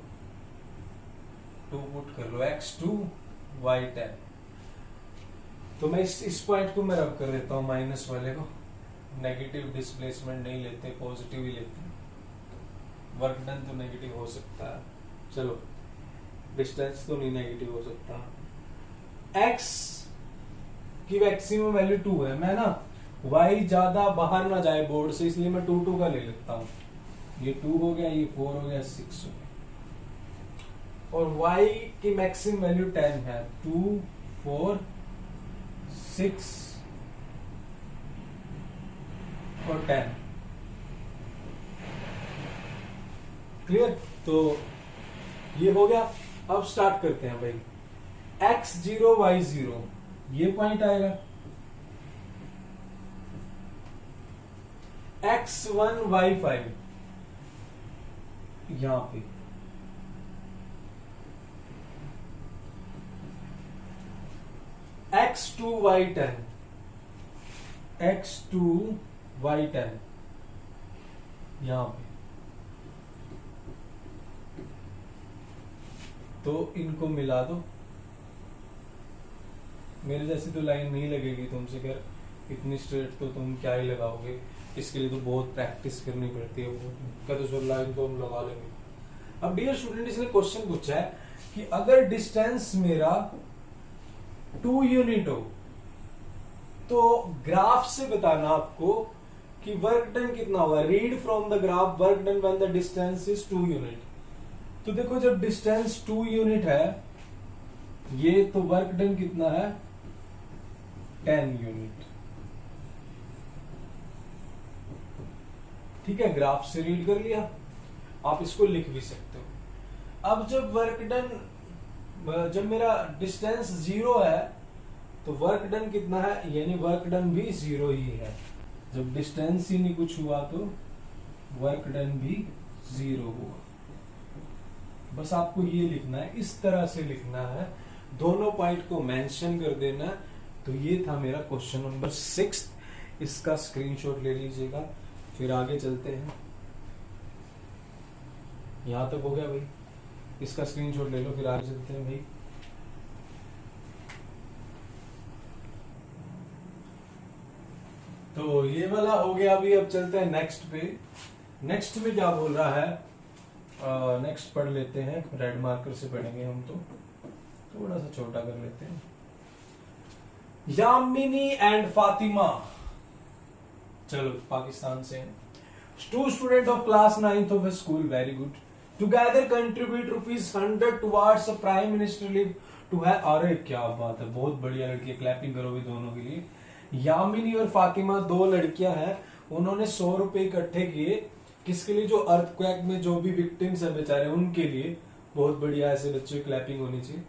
2 पुट कर लो, x2 y10। तो मैं इस पॉइंट को मैं रब कर देता हूं माइनस वाले को, नेगेटिव डिस्प्लेसमेंट नहीं लेते, पॉजिटिव ही लेते हैं। वर्क डन तो नेगेटिव हो सकता है, चलो डिस्टेंस तो नहीं नेगेटिव हो सकता। x की मैक्सिमम वैल्यू 2 है, मैं ना y ज्यादा बाहर ना जाए बोर्ड से, इसलिए मैं 2 का ले लेता हूं। ये 2 हो गया, ये 4 हो गया, 6 हो गया, और y की मैक्सिमम वैल्यू 10 है, 2 4 6 और 10। क्लियर, तो ये हो गया। अब स्टार्ट करते हैं भाई, x0 y0 ये पॉइंट आएगा, x1 y5 यहां पे, x2 y10 यहां पे। तो इनको मिला दो, मेरे जैसी तो लाइन नहीं लगेगी तुमसे, कर इतनी स्ट्रेट तो तुम क्या ही लगाओगे, इसके लिए तो बहुत प्रैक्टिस करनी पड़ती है। कहते सर लाइन तो हम लगा लेंगे। अब डियर स्टूडेंट, इसने क्वेश्चन पूछा है कि अगर डिस्टेंस मेरा 2 यूनिट हो, तो ग्राफ से बताना आपको कि वर्क डन कितना होगा। Read from the graph work done when the distance is 2 unit. तो देखो, जब डिस्टेंस 2 यूनिट है ये, तो वर्क डन कितना है 10 यूनिट, ठीक है। ग्राफ से रीड कर लिया, आप इसको लिख भी सकते हो। अब जब वर्क डन, जब मेरा डिस्टेंस 0 है तो वर्क डन कितना है, यानी वर्क डन भी 0 ही है। जब डिस्टेंस ही नहीं कुछ हुआ तो वर्क डन भी 0 हुआ। बस आपको ये लिखना है, इस तरह से लिखना है, दोनों पॉइंट को मेंशन कर देना। तो ये था मेरा क्वेश्चन नंबर 6, इसका स्क्रीनशॉट ले लीजिएगा, फिर आगे चलते हैं। यहां तक हो गया भाई, इसका स्क्रीनशॉट ले लो, फिर आगे चलते हैं भाई। तो ये वाला हो गया अभी। अब चलते हैं नेक्स्ट पे। नेक्स्ट में क्या बोल रहा है, नेक्स्ट पढ़ लेते हैं, रेड मार्कर से पढ़ेंगे हम, तो थोड़ा सा छोटा कर लेते हैं। यामिनी एंड फातिमा, चलो पाकिस्तान से, two student of class 9th of school, very good, together contribute ₹100 towards prime minister leave to है। अरे क्या बात है, बहुत बढ़िया लड़की, क्लैपिंग करो भी दोनों के लिए। यामिनी और फातिमा 2 लड़कियां हैं, उन्होंने 100 रुपए इकट्ठे किए, किसके लिए, जो अर्थक्वेक में जो भी विक्टिम्स है बेचारे उनके लिए। बहुत बढ़िया, ऐसे बच्चों की क्लैपिंग होनी चाहिए।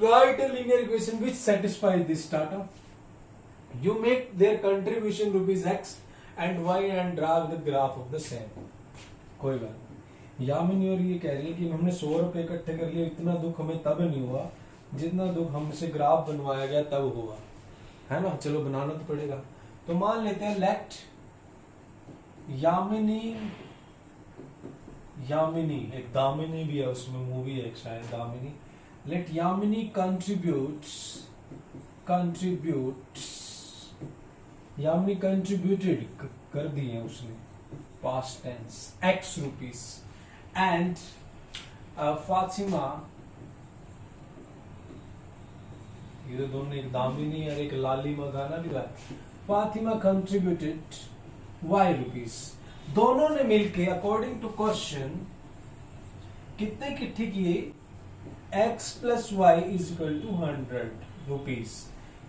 Right a linear equation which satisfies this data. You make their contribution ₹x and y and draw the graph of the same. कोई बात नहीं। यामिनी और ये कह रही है कि हमने 100 रुपए इकट्ठे कर लिए, इतना दुख हमें तब नहीं हुआ जितना दुख हमसे ग्राफ बनवाया गया तब हुआ, है ना। चलो बनाना तो पड़ेगा। तो मान लेते हैं लेट यामिनी यामिनी, एक दामिनी भी है उसमें, मूवी है एक शायद दामिनी। लेट यामिनी यामिनी कंट्रीब्यूटेड कर दिए उसने, past tense, x rupees. And Fatima, ये तो दोनों, एक दामिनी और एक लालिमा गाना भी था। Fatima contributed y rupees. दोनों ने मिलके अकॉर्डिंग टू क्वेश्चन कितने इकट्ठे किए, x plus y is equal to 100 rupees.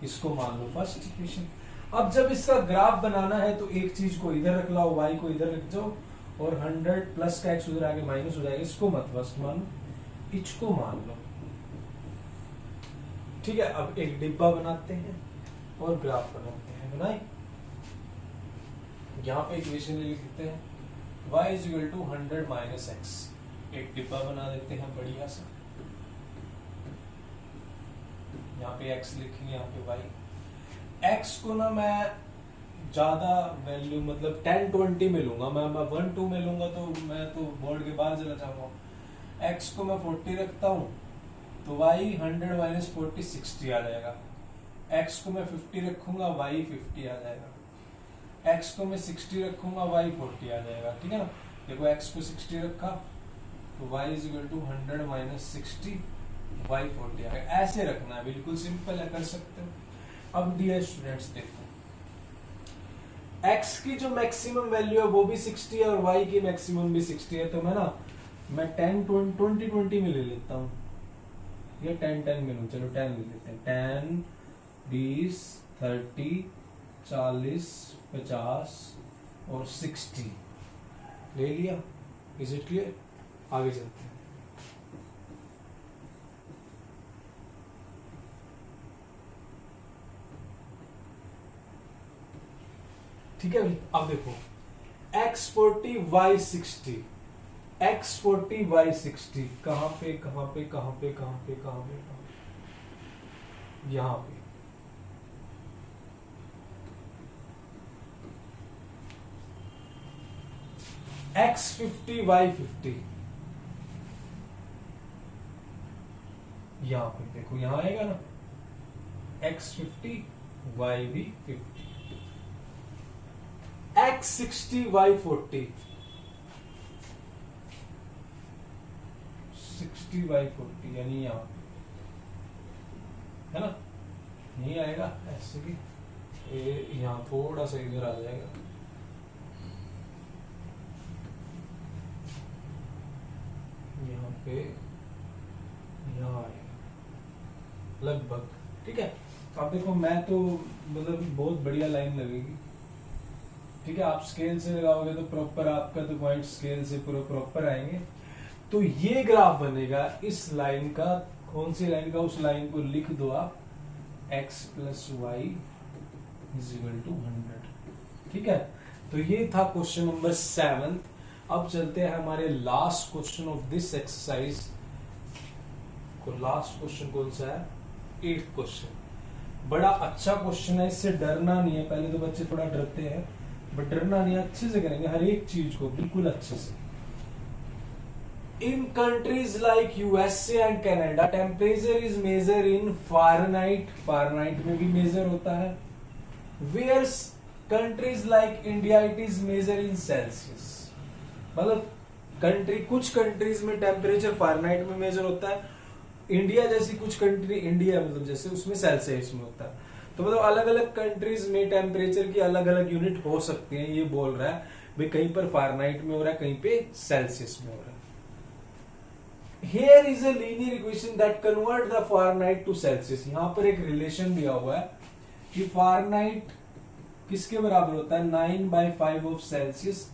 इसको मान लो फर्स्ट इक्वेशन। अब जब इसका ग्राफ बनाना है तो एक चीज को इधर रख लो, y को इधर रख जाओ, और 100 प्लस का x उधर आगे माइनस हो जाएगा। इसको मत फर्स्ट मानो, इसको मान लो, ठीक है। अब एक डिब्बा बनाते हैं और ग्राफ बनाते हैं। बनाए, यहां पे इक्वेशन लिखते हैं y is equal to 100 minus x. एक डिब्बा बना देते हैं बढ़िया सा, यहाँ पे x लिखेंगे, यहाँ पे y। x को ना मैं ज्यादा वैल्यू मतलब 10 20 में लूंगा, मैं 1 2 में लूंगा तो मैं तो बोर्ड के बाहर चला जाऊंगा। x को मैं 40 रखता हूँ तो y 100 माइनस 40 60 आ जाएगा। x को मैं 50 रखूंगा y 50 आ जाएगा। x को मैं 60 रखूंगा y 40 आ जाएगा, ठीक है ना। देखो x को 60 रखा तो y is equal to 100 minus 60 y 40 आ गया। ऐसे रखना है, बिल्कुल सिंपल है, कर सकते हो। अब डियर स्टूडेंट्स देखो, x की जो मैक्सिमम वैल्यू है वो भी 60 है और y की मैक्सिमम भी 60 है। तो मैं 10 20 20 में ले लेता हूँ, या 10 10 में लूँ, चलो 10 ले लेते हैं। 10 20 30 40 50 और 60 ले लिया। Is it clear? आगे चलते हैं। ठीक है भाई, अब देखो x 40 y 60, x 40 y 60 कहां पे कहां पे कहां पे कहां पे कहां पे, यहां पे। x 50 y 50 यहां पे देखो, यहां आएगा ना, x 50 y भी 50। x 60 y 40, 60 y 40 यानी यहां है ना, नहीं आएगा ऐसे भी, यहां थोड़ा सा इधर आ जाएगा, यहाँ पे यहाँ आएगा लगभग, ठीक है। अब देखो मैं तो मतलब बहुत बढ़िया लाइन लगेगी, ठीक है। आप स्केल से लगाओगे तो प्रॉपर आपका तो पॉइंट स्केल से पूरा प्रॉपर आएंगे। तो ये ग्राफ बनेगा इस लाइन का, कौन सी लाइन का, उस लाइन को लिख दो आप, x plus y is equal to 100, ठीक है। तो ये था क्वेश्चन नंबर 7। अब चलते हैं हमारे last question of this exercise को। लास्ट क्वेश्चन कौन सा है? 8th question. बड़ा अच्छा क्वेश्चन है, इससे डरना नहीं है। पहले तो बच्चे थोड़ा डरते हैं, बट डरना नहीं, अच्छे से करेंगे हर एक चीज को बिल्कुल अच्छे से। In countries like USA and Canada temperature is measure in Fahrenheit, Fahrenheit में भी मेजर होता है। Where countries like India it is measure in Celsius, मतलब कंट्री, कुछ कंट्रीज में टेम्परेचर फारेनहाइट में मेजर होता है। इंडिया जैसी कुछ कंट्री, इंडिया मतलब जैसे उसमें सेल्सियस में होता है। तो मतलब अलग अलग कंट्रीज में टेम्परेचर की अलग अलग यूनिट हो सकती है। ये बोल रहा है भाई कहीं पर फारेनहाइट में हो रहा है, कहीं पे सेल्सियस में हो रहा है। Here is a linear equation that convert the Fahrenheit to Celsius। यहाँ पर एक रिलेशन दिया हुआ है कि फारेनहाइट किसके बराबर होता है, 9/5 ऑफ सेल्सियस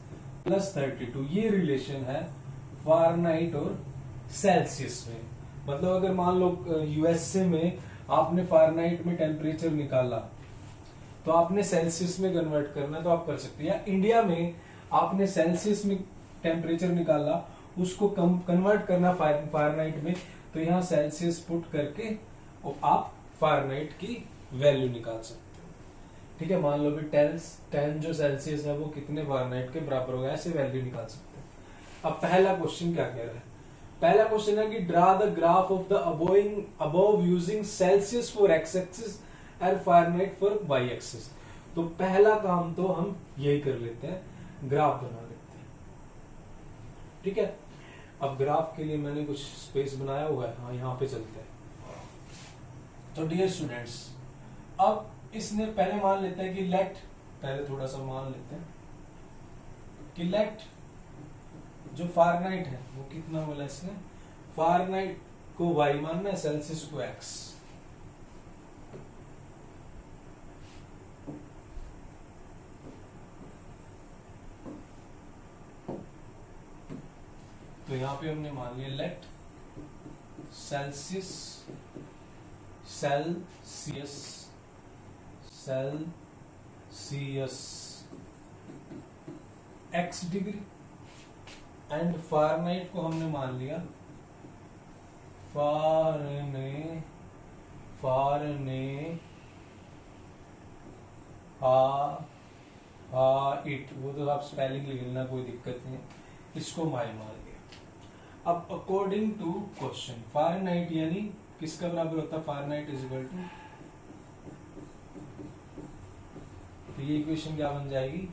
प्लस 32। ये रिलेशन है फारेनहाइट और सेल्सियस में। मतलब अगर मान लो यूएसए में आपने फारेनहाइट में टेम्परेचर निकाला तो आपने सेल्सियस में कन्वर्ट करना, तो आप कर सकते हैं। या इंडिया में आपने सेल्सियस में टेम्परेचर निकाला, उसको कन्वर्ट करना फारेनहाइट में, तो यहाँ सेल्सियस पुट करके और आप फारेनहाइट की वैल्यू निकाल सकते हो, ठीक है। मान लो भी 10 जो सेल्सियस है वो कितने फारेनहाइट के बराबर होगा, ऐसे वैल्यू निकाल सकते हैं। अब पहला क्वेश्चन क्या कह रहा है? पहला क्वेश्चन है कि draw the graph of the above using Celsius for x axis and Fahrenheit for y axis. तो पहला काम तो हम यही कर लेते हैं, ग्राफ बना लेते हैं। ठीक है, अब ग्राफ के लिए मैंने कुछ स्पेस बनाया हुआ है, हाँ यहाँ पे चलते हैं। तो डियर स्टूडेंट्स, अब इसने पहले मान लेते हैं कि लेट, पहले थोड़ा सा मान लेते हैं कि लेट जो फारेनहाइट है वो कितना बोला इसने, फारेनहाइट को वाई मानना है, सेल्सियस को एक्स। तो यहां पे हमने मान लिया let Celsius x degree and Fahrenheit को हमने मान लिया इट, वो तो आप स्पेलिंग लिख लेना, कोई दिक्कत नहीं, इसको वाई मान लिया। अब अकॉर्डिंग टू क्वेश्चन फारेनहाइट यानी किसका बराबर होता है, फारेनहाइट इज इक्वल टू, तो ये इक्वेशन क्या बन जाएगी,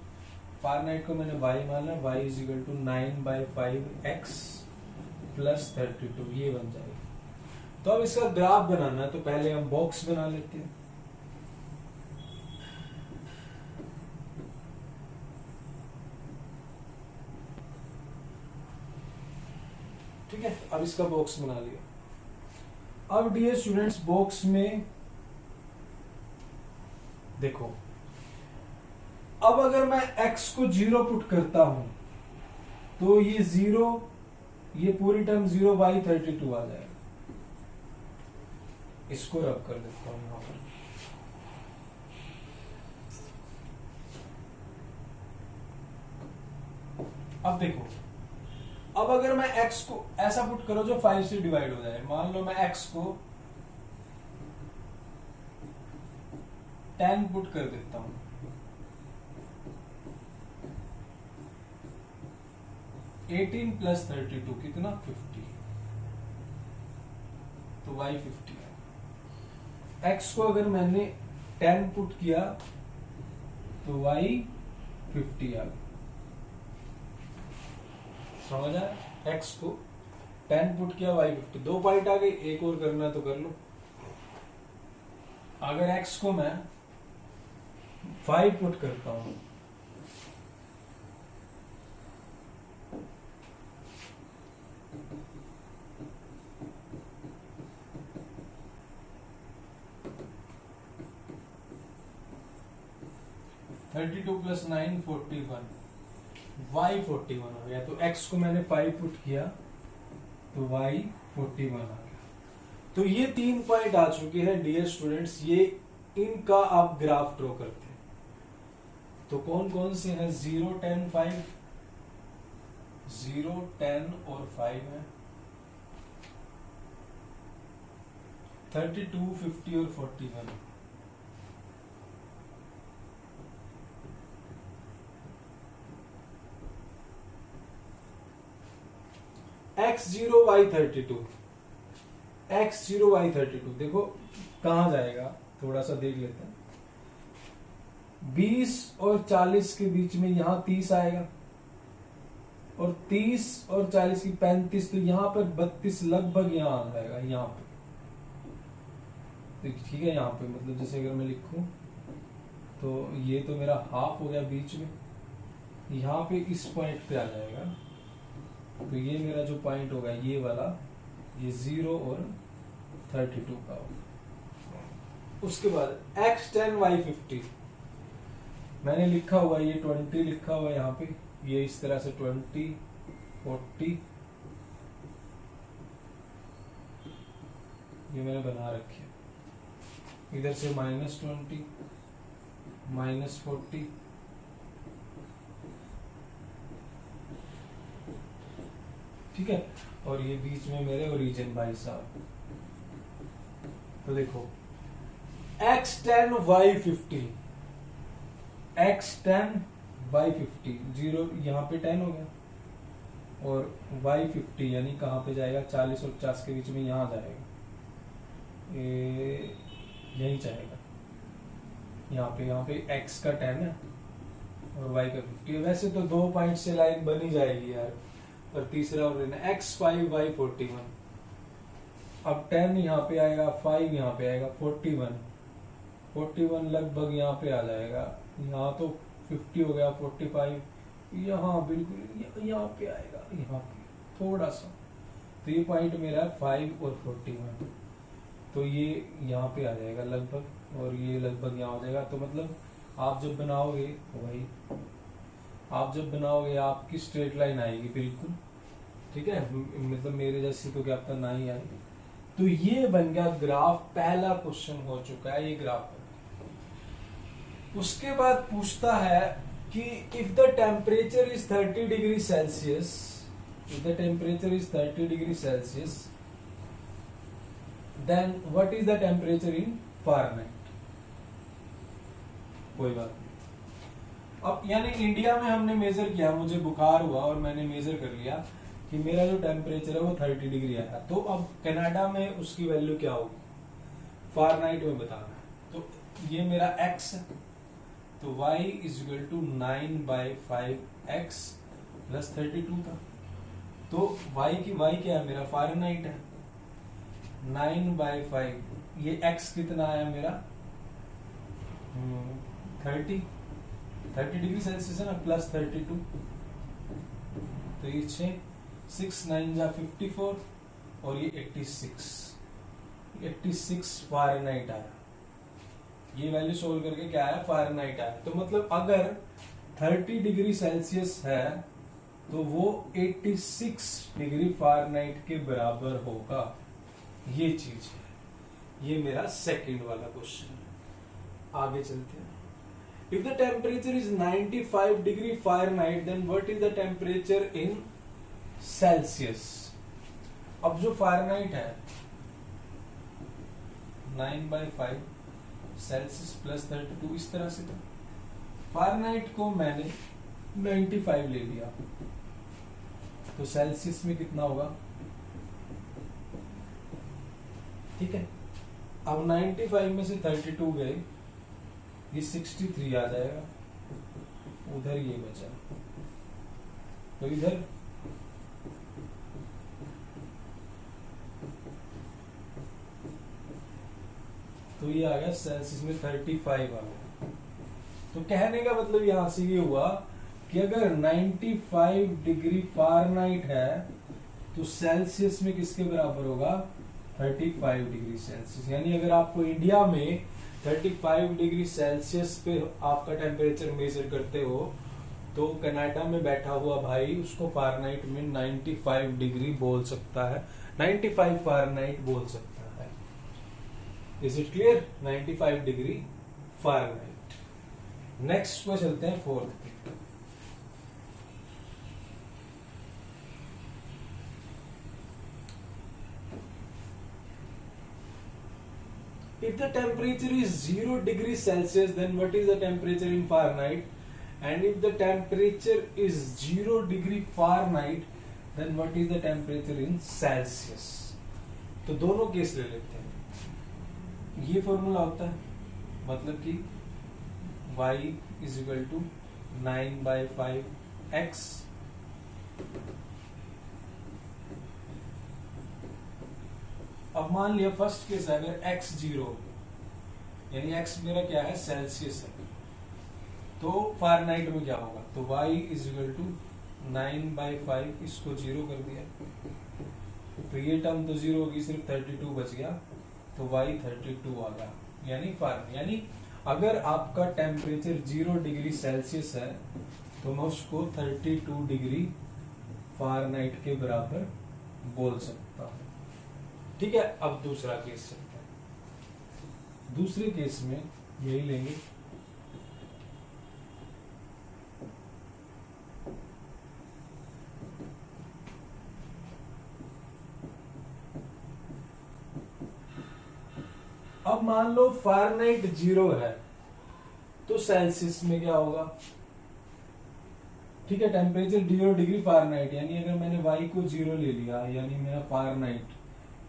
फारेनहाइट को मैंने y माना, y is equal to 9/5x plus 32, ये बन जाएगी। तो अब इसका ग्राफ बनाना है, तो पहले हम बॉक्स बना लेते हैं। ठीक है, अब इसका बॉक्स बना लिया। अब डियर स्टूडेंट्स, बॉक्स में देखो, अब अगर मैं x को 0 पुट करता हूं तो ये 0, ये पूरी टर्म 0/32 आ जाएगा। इसको रब कर देता हूं यहां पर। अब देखो, अब अगर मैं x को ऐसा पुट करो जो 5 से डिवाइड हो जाए, मान लो मैं x को 10 पुट कर देता हूं, एटीन प्लस 32 कितना, 50, तो y 50 है। x को अगर मैंने 10 पुट किया तो y 50 आ गया। समझ आया, x को 10 पुट किया y 50, 2 पॉइंट आ गई, एक और करना तो कर लो। अगर x को मैं 5 पुट करता हूं, थर्टी टू प्लस 9 41, y 41 हो गया। तो x को मैंने 5 पुट किया तो y 41 आ गया। तो ये 3 पॉइंट आ चुके हैं डियर स्टूडेंट्स, ये इनका आप ग्राफ ड्रॉ करते हैं। तो कौन कौन से हैं, 0, 10, 5, 0, 10 और 5 है, 32, 50 और 41। x0 y32, x0 y32 देखो कहां जाएगा, थोड़ा सा देख लेते हैं। 20 और 40 के बीच में यहां 30 आएगा, और 30 और 40 की 35, तो यहां पर 32 लगभग यहां आ जाएगा, यहां पे। ठीक है, यहां पे मतलब जैसे अगर मैं लिखूं तो ये तो मेरा हाफ हो गया बीच में, यहां पे इस पॉइंट पे आ जाएगा। तो ये मेरा जो पॉइंट होगा ये वाला, ये 0 और 32 का होगा। उसके बाद x10 y50 मैंने लिखा हुआ, ये 20 लिखा हुआ यहाँ पे, ये इस तरह से 20, 40 ये मैंने बना रखे। इधर से -20, -40, ठीक है, और ये बीच में मेरे ओरिजिन भाई साहब। तो देखो x10 y50, x10 y50, 0 यहां पे 10 हो गया, और y50 यानी कहाँ पे जाएगा, 40 और 50 के बीच में यहाँ जाएगा, यही जाएगा, यहाँ पे x का 10 है और y का 50 है। वैसे तो 2 पॉइंट से लाइन बनी जाएगी यार, पर तीसरा और लेना x5 y41। अब 10 यहाँ पे आएगा, 5 यहाँ पे आएगा, 41 लगभग यहाँ पे आ जाएगा, यहाँ तो 50 हो गया, 45 यहाँ बिल्कुल यहाँ पे आएगा, यहाँ पे थोड़ा सा, तो ये पॉइंट मेरा 5 और 41, तो ये यहाँ पे आ जाएगा लगभग, और ये लगभग यहाँ हो जाएगा। तो मतलब आप जब बनाओगे वही, आप जब बनाओगे आपकी स्ट्रेट लाइन आएगी बिल्कुल, ठीक है, मतलब मेरे जैसी तो क्या पता ना ही आएगी। तो ये बन गया ग्राफ, पहला क्वेश्चन हो चुका है ये ग्राफ। उसके बाद पूछता है कि if the temperature is 30 degree Celsius, if the temperature is 30 degree Celsius, then what is the temperature in Fahrenheit. कोई बात नहीं। अब यानी इंडिया में हमने मेजर किया, मुझे बुखार हुआ और मैंने मेजर कर लिया कि मेरा जो टेम्परेचर है वो 30 डिग्री आया, तो अब कनाडा में उसकी वैल्यू क्या होगी, फारेनहाइट में बताना है। तो ये मेरा x है, तो y is equal to 9/5x plus 32 था, तो y क्या है मेरा, फारेनहाइट है, 9/5, ये x कितना आया मेरा 30 डिग्री सेल्सियस है ना, प्लस 32, तो ये 6 9 जा 54 और ये 86 फारेनहाइट आया। ये वैल्यू सोल्व करके क्या आया, फारेनहाइट आया। तो मतलब अगर 30 डिग्री सेल्सियस है तो वो 86 डिग्री फारेनहाइट के बराबर होगा, ये चीज है। ये मेरा सेकंड वाला क्वेश्चन है। आगे चलते हैं। If the temperature is 95 degree Fahrenheit, then what is the temperature in Celsius? अब जो फारेनहाइट है 9/5 सेल्सियस प्लस 32, इस तरह से था। फारेनहाइट को मैंने 95 ले लिया, तो सेल्सियस में कितना होगा, ठीक है। अब 95 में से 32 गए, ये 63 आ जाएगा, उधर ये बचा, तो इधर तो ये आ गया सेल्सियस में 35 आ गया। तो कहने का मतलब यहां से ये हुआ कि अगर 95 डिग्री फारेनहाइट है तो सेल्सियस में किसके बराबर होगा, 35 डिग्री सेल्सियस। यानी अगर आपको इंडिया में 35 डिग्री सेल्सियस पे आपका टेम्परेचर मेजर करते हो, तो कनाडा में बैठा हुआ भाई उसको फारेनहाइट में 95 डिग्री बोल सकता है, 95 फारेनहाइट बोल सकता है। Is it clear, 95 degree Fahrenheit. Next पर चलते हैं, fourth. If the temperature is 0 degree Celsius, then what is the temperature in Fahrenheit? And if the temperature is 0 degree Fahrenheit, then what is the temperature in Celsius? तो दोनों case ले लेते हैं। ये formula होता है, मतलब कि y is equal to 9/5x अब मान लिया फर्स्ट केस है, अगर x 0 यानी x मेरा क्या है, सेल्सियस है, तो फारेनहाइट में क्या होगा, तो y इज इक्वल टू 9/5, इसको 0 कर दिया, तो ये टर्म तो 0 होगी, सिर्फ 32 बच गया, तो y 32 आ गया, यानी फारेनहाइट। यानी अगर आपका टेम्परेचर 0 डिग्री सेल्सियस है तो मैं उसको 32 डिग्री फारेनहाइट के बराबर बोल सकता हूं, ठीक है। अब दूसरा केस चलता है। दूसरे केस में यही लेंगे, अब मान लो फारेनहाइट 0 है तो सेल्सियस में क्या होगा, ठीक है, टेम्परेचर 0 डिग्री फारेनहाइट, यानी अगर मैंने y को 0 ले लिया, यानी मेरा फारेनहाइट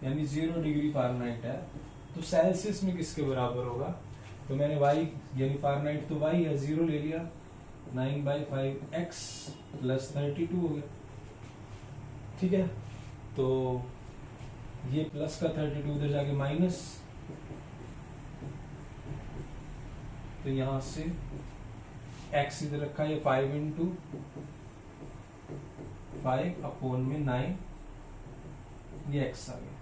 यानी 0 डिग्री फारेनहाइट है, तो सेल्सियस में किसके बराबर होगा? तो मैंने y यानी फारेनहाइट तो y है, 0 ले लिया, 9/5x + 32 हो गया। ठीक है, तो ये प्लस का 32 उधर जाके माइनस, तो यहां से x इधर रखा, ये 5 × 5/9, ये x आ गया।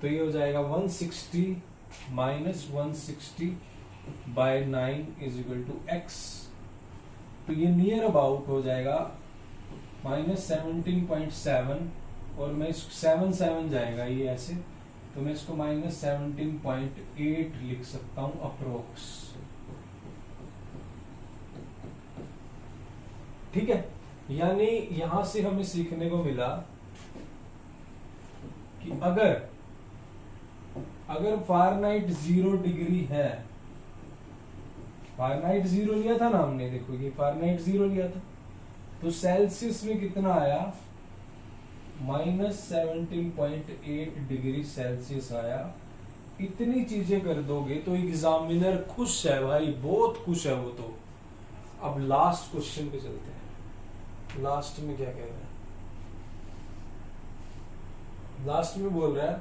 तो ये हो जाएगा 160 - 160/9 = x। तो ये नियर अबाउट हो जाएगा -17.7, और मैं इसको 7 जाएगा ये ऐसे, तो मैं इसको -17.8 लिख सकता हूं अप्रोक्स। ठीक है, यानी यहां से हमें सीखने को मिला कि अगर फारेनहाइट 0 डिग्री है, फारेनहाइट 0 लिया था ना हमने, देखो ये फारेनहाइट 0 लिया था, तो सेल्सियस में कितना आया? -17.8 डिग्री सेल्सियस आया। इतनी चीजें कर दोगे तो एग्जामिनर खुश है भाई, बहुत खुश है वो। तो अब लास्ट क्वेश्चन पे चलते हैं। लास्ट में क्या कह रहा है? लास्ट में बोल रहा है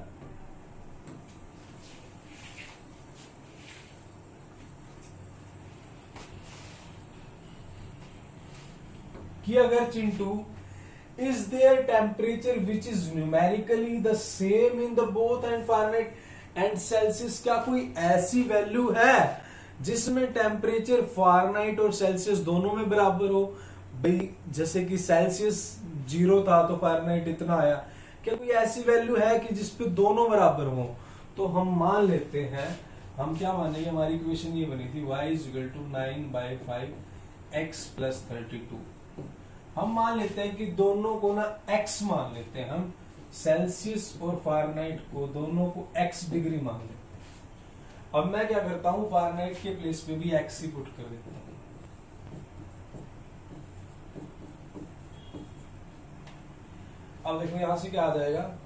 कि अगर Chintu, is there temperature which is numerically the same in the both and Fahrenheit and Celsius? क्या कोई ऐसी वैल्यू है जिसमें टेम्परेचर फारेनहाइट और सेल्सियस दोनों में बराबर हो? भाई जैसे कि सेल्सियस 0 था तो फारेनहाइट इतना आया, क्या कोई ऐसी वैल्यू है कि जिसपे दोनों बराबर हो? तो हम मान लेते हैं, हम क्या मानेंगे, हमारी इक्वेशन ये बनी थी y = 9/5x + 32। हम मान लेते हैं कि दोनों को ना x मान लेते हैं, हम सेल्सियस और फारेनहाइट को दोनों को x डिग्री मान लेते हैं। अब मैं क्या करता हूं, फारेनहाइट के प्लेस पे भी x ही पुट कर देता हूं। अब देखो यहां से क्या आ जाएगा,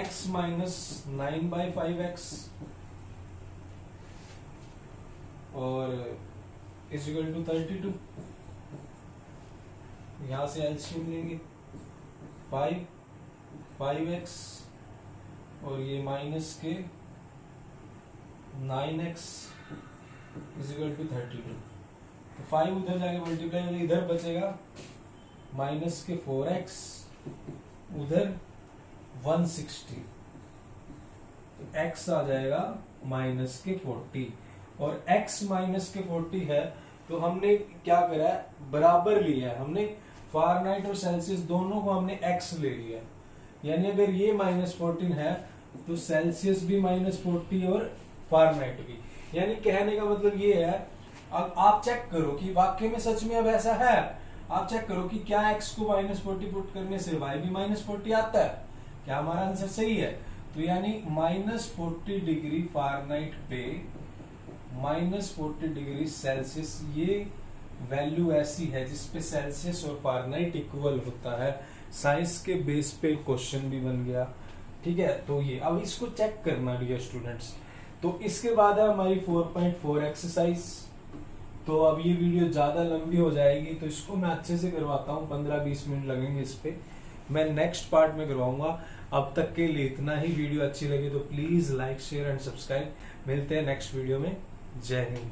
x - 9/5x और = 32। यहां से एलसीएम लेंगे, 5x और ये माइनस के 9x = 32। तो 5 उधर जाके मल्टीप्लाई हो, इधर बचेगा माइनस के 4x, उधर 160, तो x आ जाएगा -40, और x -40 है, तो हमने क्या करा है, बराबर लिया है। हमने फारेनहाइट और सेल्सियस दोनों को हमने x ले लिया, यानी अगर ये -14 है तो सेल्सियस भी -40 और फारेनहाइट भी। यानी कहने का मतलब ये है, अब आप चेक करो कि वाकई में सच में अब ऐसा है। आप चेक करो कि क्या x को -40 पुट करने से y भी -40 आता है, क्या हमारा आंसर सही है? तो यानी -40 डिग्री फारेनहाइट पे -40 डिग्री सेल्सियस, ये वैल्यू ऐसी है जिसपे सेल्सियस और फारेनहाइट इक्वल होता है। साइंस के बेस पे क्वेश्चन भी बन गया। ठीक है, तो ये अब इसको चेक करना डियर स्टूडेंट्स। तो इसके बाद है हमारी 4.4 एक्सरसाइज। तो अब ये वीडियो ज्यादा लंबी हो जाएगी, तो इसको मैं अच्छे से करवाता हूँ, 15-20 मिनट लगेंगे इस पे। मैं नेक्स्ट पार्ट में करवाऊंगा। अब तक के लिए इतना ही। वीडियो अच्छी लगी तो please like, share and subscribe. मिलते हैं नेक्स्ट वीडियो में। जय हिंद।